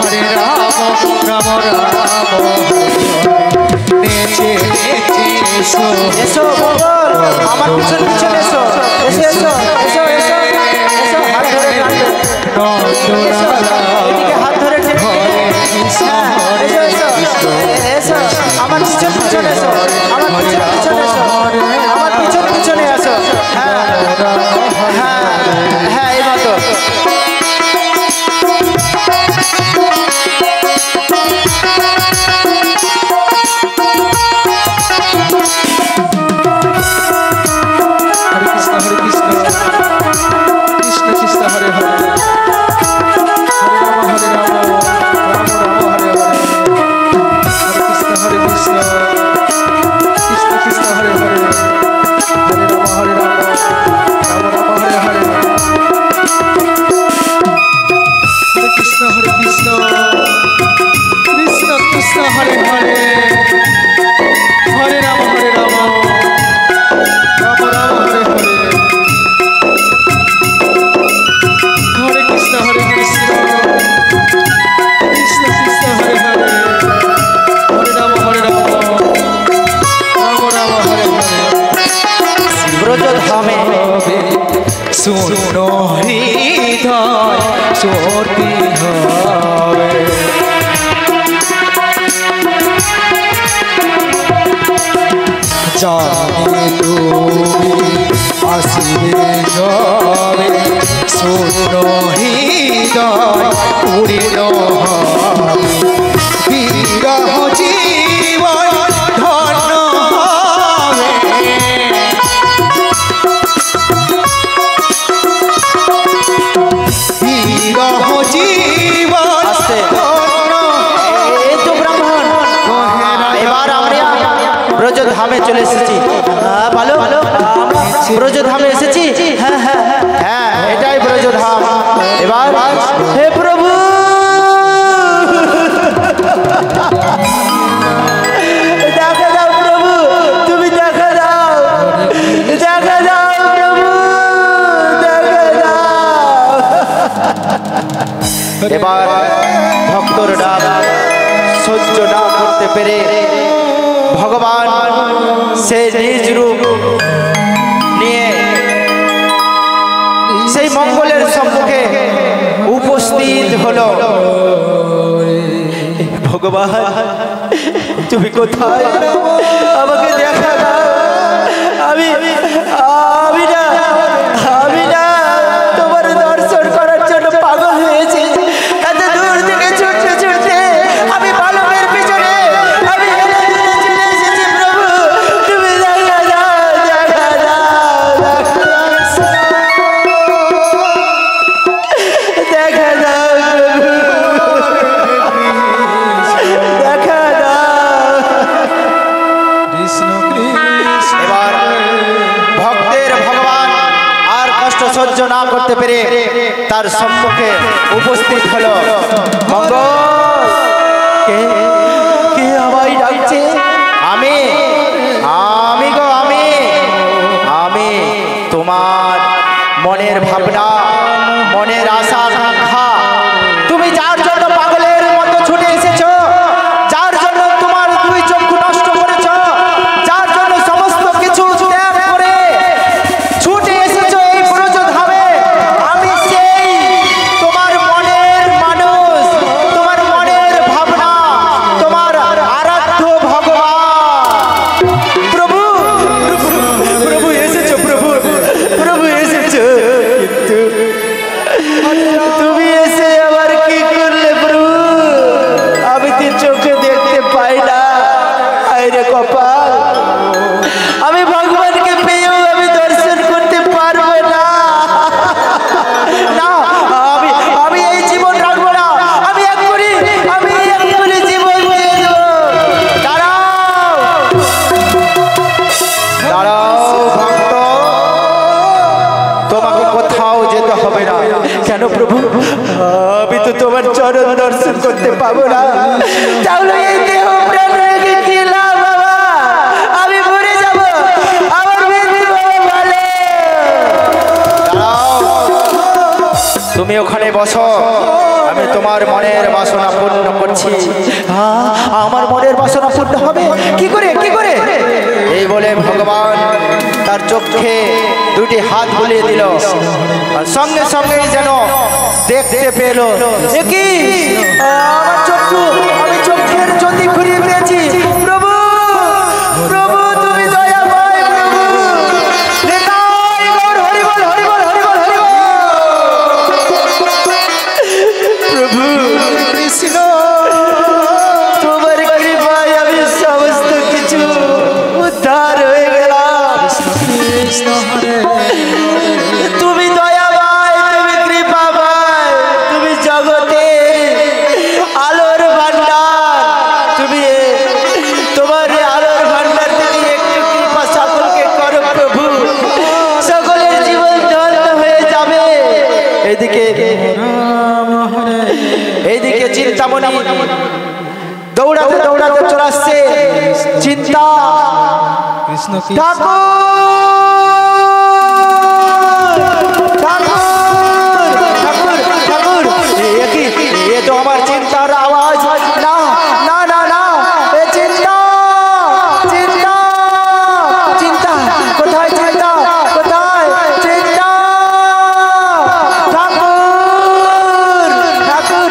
হরে রাম রাম রাম নেচে নেচে এসো এসো মঙ্গল, আমার পিছন পিছন এসো, এসো এসো এসো এসো এসো, হাত ধরে টানবে। এসো, এদিকে হাত ধরে টেনে টেনে। হ্যাঁ, এসো এসো এসো, আমার পিছন পিছন এসো, আমার পিছন পিছন এসো, আমার পিছন পিছনে এসো। হ্যাঁ হ্যাঁ হ্যাঁ, এই মতো। হরে কৃষ্ণ কৃষ্ণ কৃষ্ণ হরে হরে হরে রাম হরে রাম রাম রাম হরে হরে হরে কৃষ্ণ কৃষ্ণ কৃষ্ণ হরে হরে হরে রাম রাম রাম হরে হরে হরে কৃষ্ণ কৃষ্ণ কৃষ্ণ হরে হরে হরে রাম রাম রাম হরে হরে হরে কৃষ্ণ কৃষ্ণ কৃষ্ণ কৃষ্ণ হরে হরে হরে রাম রাম রাম হরে হরে ব্রজধামে শুনো হৃদয় সর্দি হবে জানি তুমি আসিবে যাবে শুনো হৃদয় পূর্ণ হবে বিরহ জীবন ধন্য হবে বিরহ জীবন আস্তে। ধন্য এই তো ব্রাহ্মণ, এবার আমরা ব্রজধামে চলে এসেছি। ভালো ভালো, ব্রজধামে এসেছি। হ্যাঁ হ্যাঁ হ্যাঁ, এটাই ব্রজধাম। এবার হে প্রভু, দেখা দাও প্রভু, তুমি দেখা দাও, দেখা দাও প্রভু, দেখা দাও। এবার ভক্তর ডাক সহ্য না করতে পেরে ভগবান সে নিজ রূপ নিয়ে সেই মঙ্গলের সম্মুখে উপস্থিত হলো। ভগবান তুমি কোথায়, আমাকে দেখা দাও। আমি আমি না আমি না তোমার দর্শন করার জন্য পাগল হয়েছি। এত দূর থেকে ছুটতে ছুটতে আমি বালকের পিছনে আমি হেলে দুলে চলে এসেছি। প্রভু তুমি দেখা দাও, দেখা দাও, দেখা দাও প্রভু, দেখা দাও। কৃষ্ণ কৃষ্ণ এবার ভক্তের ভগবান আর কষ্ট সহ্য না করতে পেরে তার সম্মুখে উপস্থিত হলো। মঙ্গল, কে কে আমায় ডাকছে? আমি আমি গো আমি আমি তোমার মনের ভাবনা, মনের আশা আকাঙ্ক্ষা, তুমি যার জন্য পাগলের মতো ছুটে এসেছো, যার জন্য তোমার দুই চক্ষু নষ্ট করেছো, যার জন্য সমস্ত কিছু ত্যাগ করে ছুটে এসেছো এই ব্রজধামে, আমি সেই তোমার মনের মানুষ, তোমার মনের ভাবনা, তোমার আরাধ্য ভগবান। প্রভু প্রভু এসেছো, প্রভু প্রভু এসেছো, কিন্তু তুমি এসে আবার কি করলে প্রভু? আমি তো চোখে দেখতে পাই না। আরে কপাল, আমি ভগবানকে পেয়েও আমি দর্শন করতে পারবো না। না, আমি আমি এই জীবন রাখবো না। আমি এক্ষুনি জীবন দিয়ে দেবো। দাঁড়াও দাঁড়াও ভক্ত, তোমাকে কোথাও যেতে হবে না। কেন প্রভু? আমি তো তোমার চরণ দর্শন করতে পাবো না। তাহলে এই দেহ প্রাণ রেখে কি লাভ বাবা? আমি মরে যাব, আমার মৃত্যু হবে ভালো। দাঁড়াও, তুমি ওখানে বসো, আমি আমি তোমার মনের বাসনা পূর্ণ করছি। আমার মনের বাসনা পূর্ণ হবে কি করে কি করে? এই বলে ভগবান তার চোখে দুটি হাত বুলিয়ে দিল, আর সঙ্গে সঙ্গে যেন দেখতে পেল কি আমার চক্ষু, আমি চোখের জ্যোতি ঘুরিয়ে পেয়েছি। প্রভু প্রভু তুমি দয়াময় প্রভু, নিতাই গৌর হরি বল হরি বল হরি বল হরি বল। প্রভু কৃষ্ণ তোমার কৃপায় আমি সমস্ত কিছু উদ্ধার হয়ে গেলাম। তুমি দয়াময়, তুমি কৃপাময়, তুমি জগতে আলোর ভান্ডার, তুমি তোমার আলোর ভান্ডার থেকে একটু কৃপা সকলকে করো প্রভু, সকলের জীবন ধন্য হয়ে যাবে। এইদিকে চিন্তামণি দৌড়াতে দৌড়াতে চলে আসছে। চিন্তা কৃষ্ণ কি ঠাকুর ঠাকুর ঠাকুর, এ তো আমার চিন্তার আওয়াজ। না না না না, এ চিন্তা চিন্তা চিন্তা, কোথায় চিন্তা, কোথায় চিন্তা? ঠাকুর ঠাকুর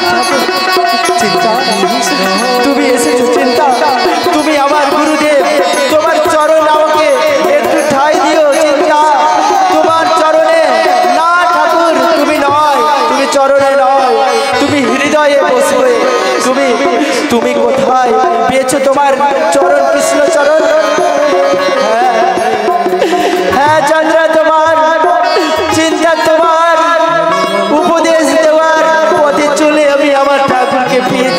চিন্তা, তুমি এসেছো চিন্তা, তুমি আমার গুরুদেব, তোমার চরণ আমাকে একটু ঠাঁই দিও চিন্তা, তোমার চরণে। না ঠাকুর তুমি নয়, তুমি চরণে নয়, তুমি হৃদয়ে বসবে। তুমি তুমি কোথায় পেয়েছো তোমার চরণ, কৃষ্ণ চরণ? হ্যাঁ চন্দ্র তোমার চিন্তা, তোমার উপদেশ দেওয়ার পথে চলে আমি আমার ঠাকুরকে পেয়েছি।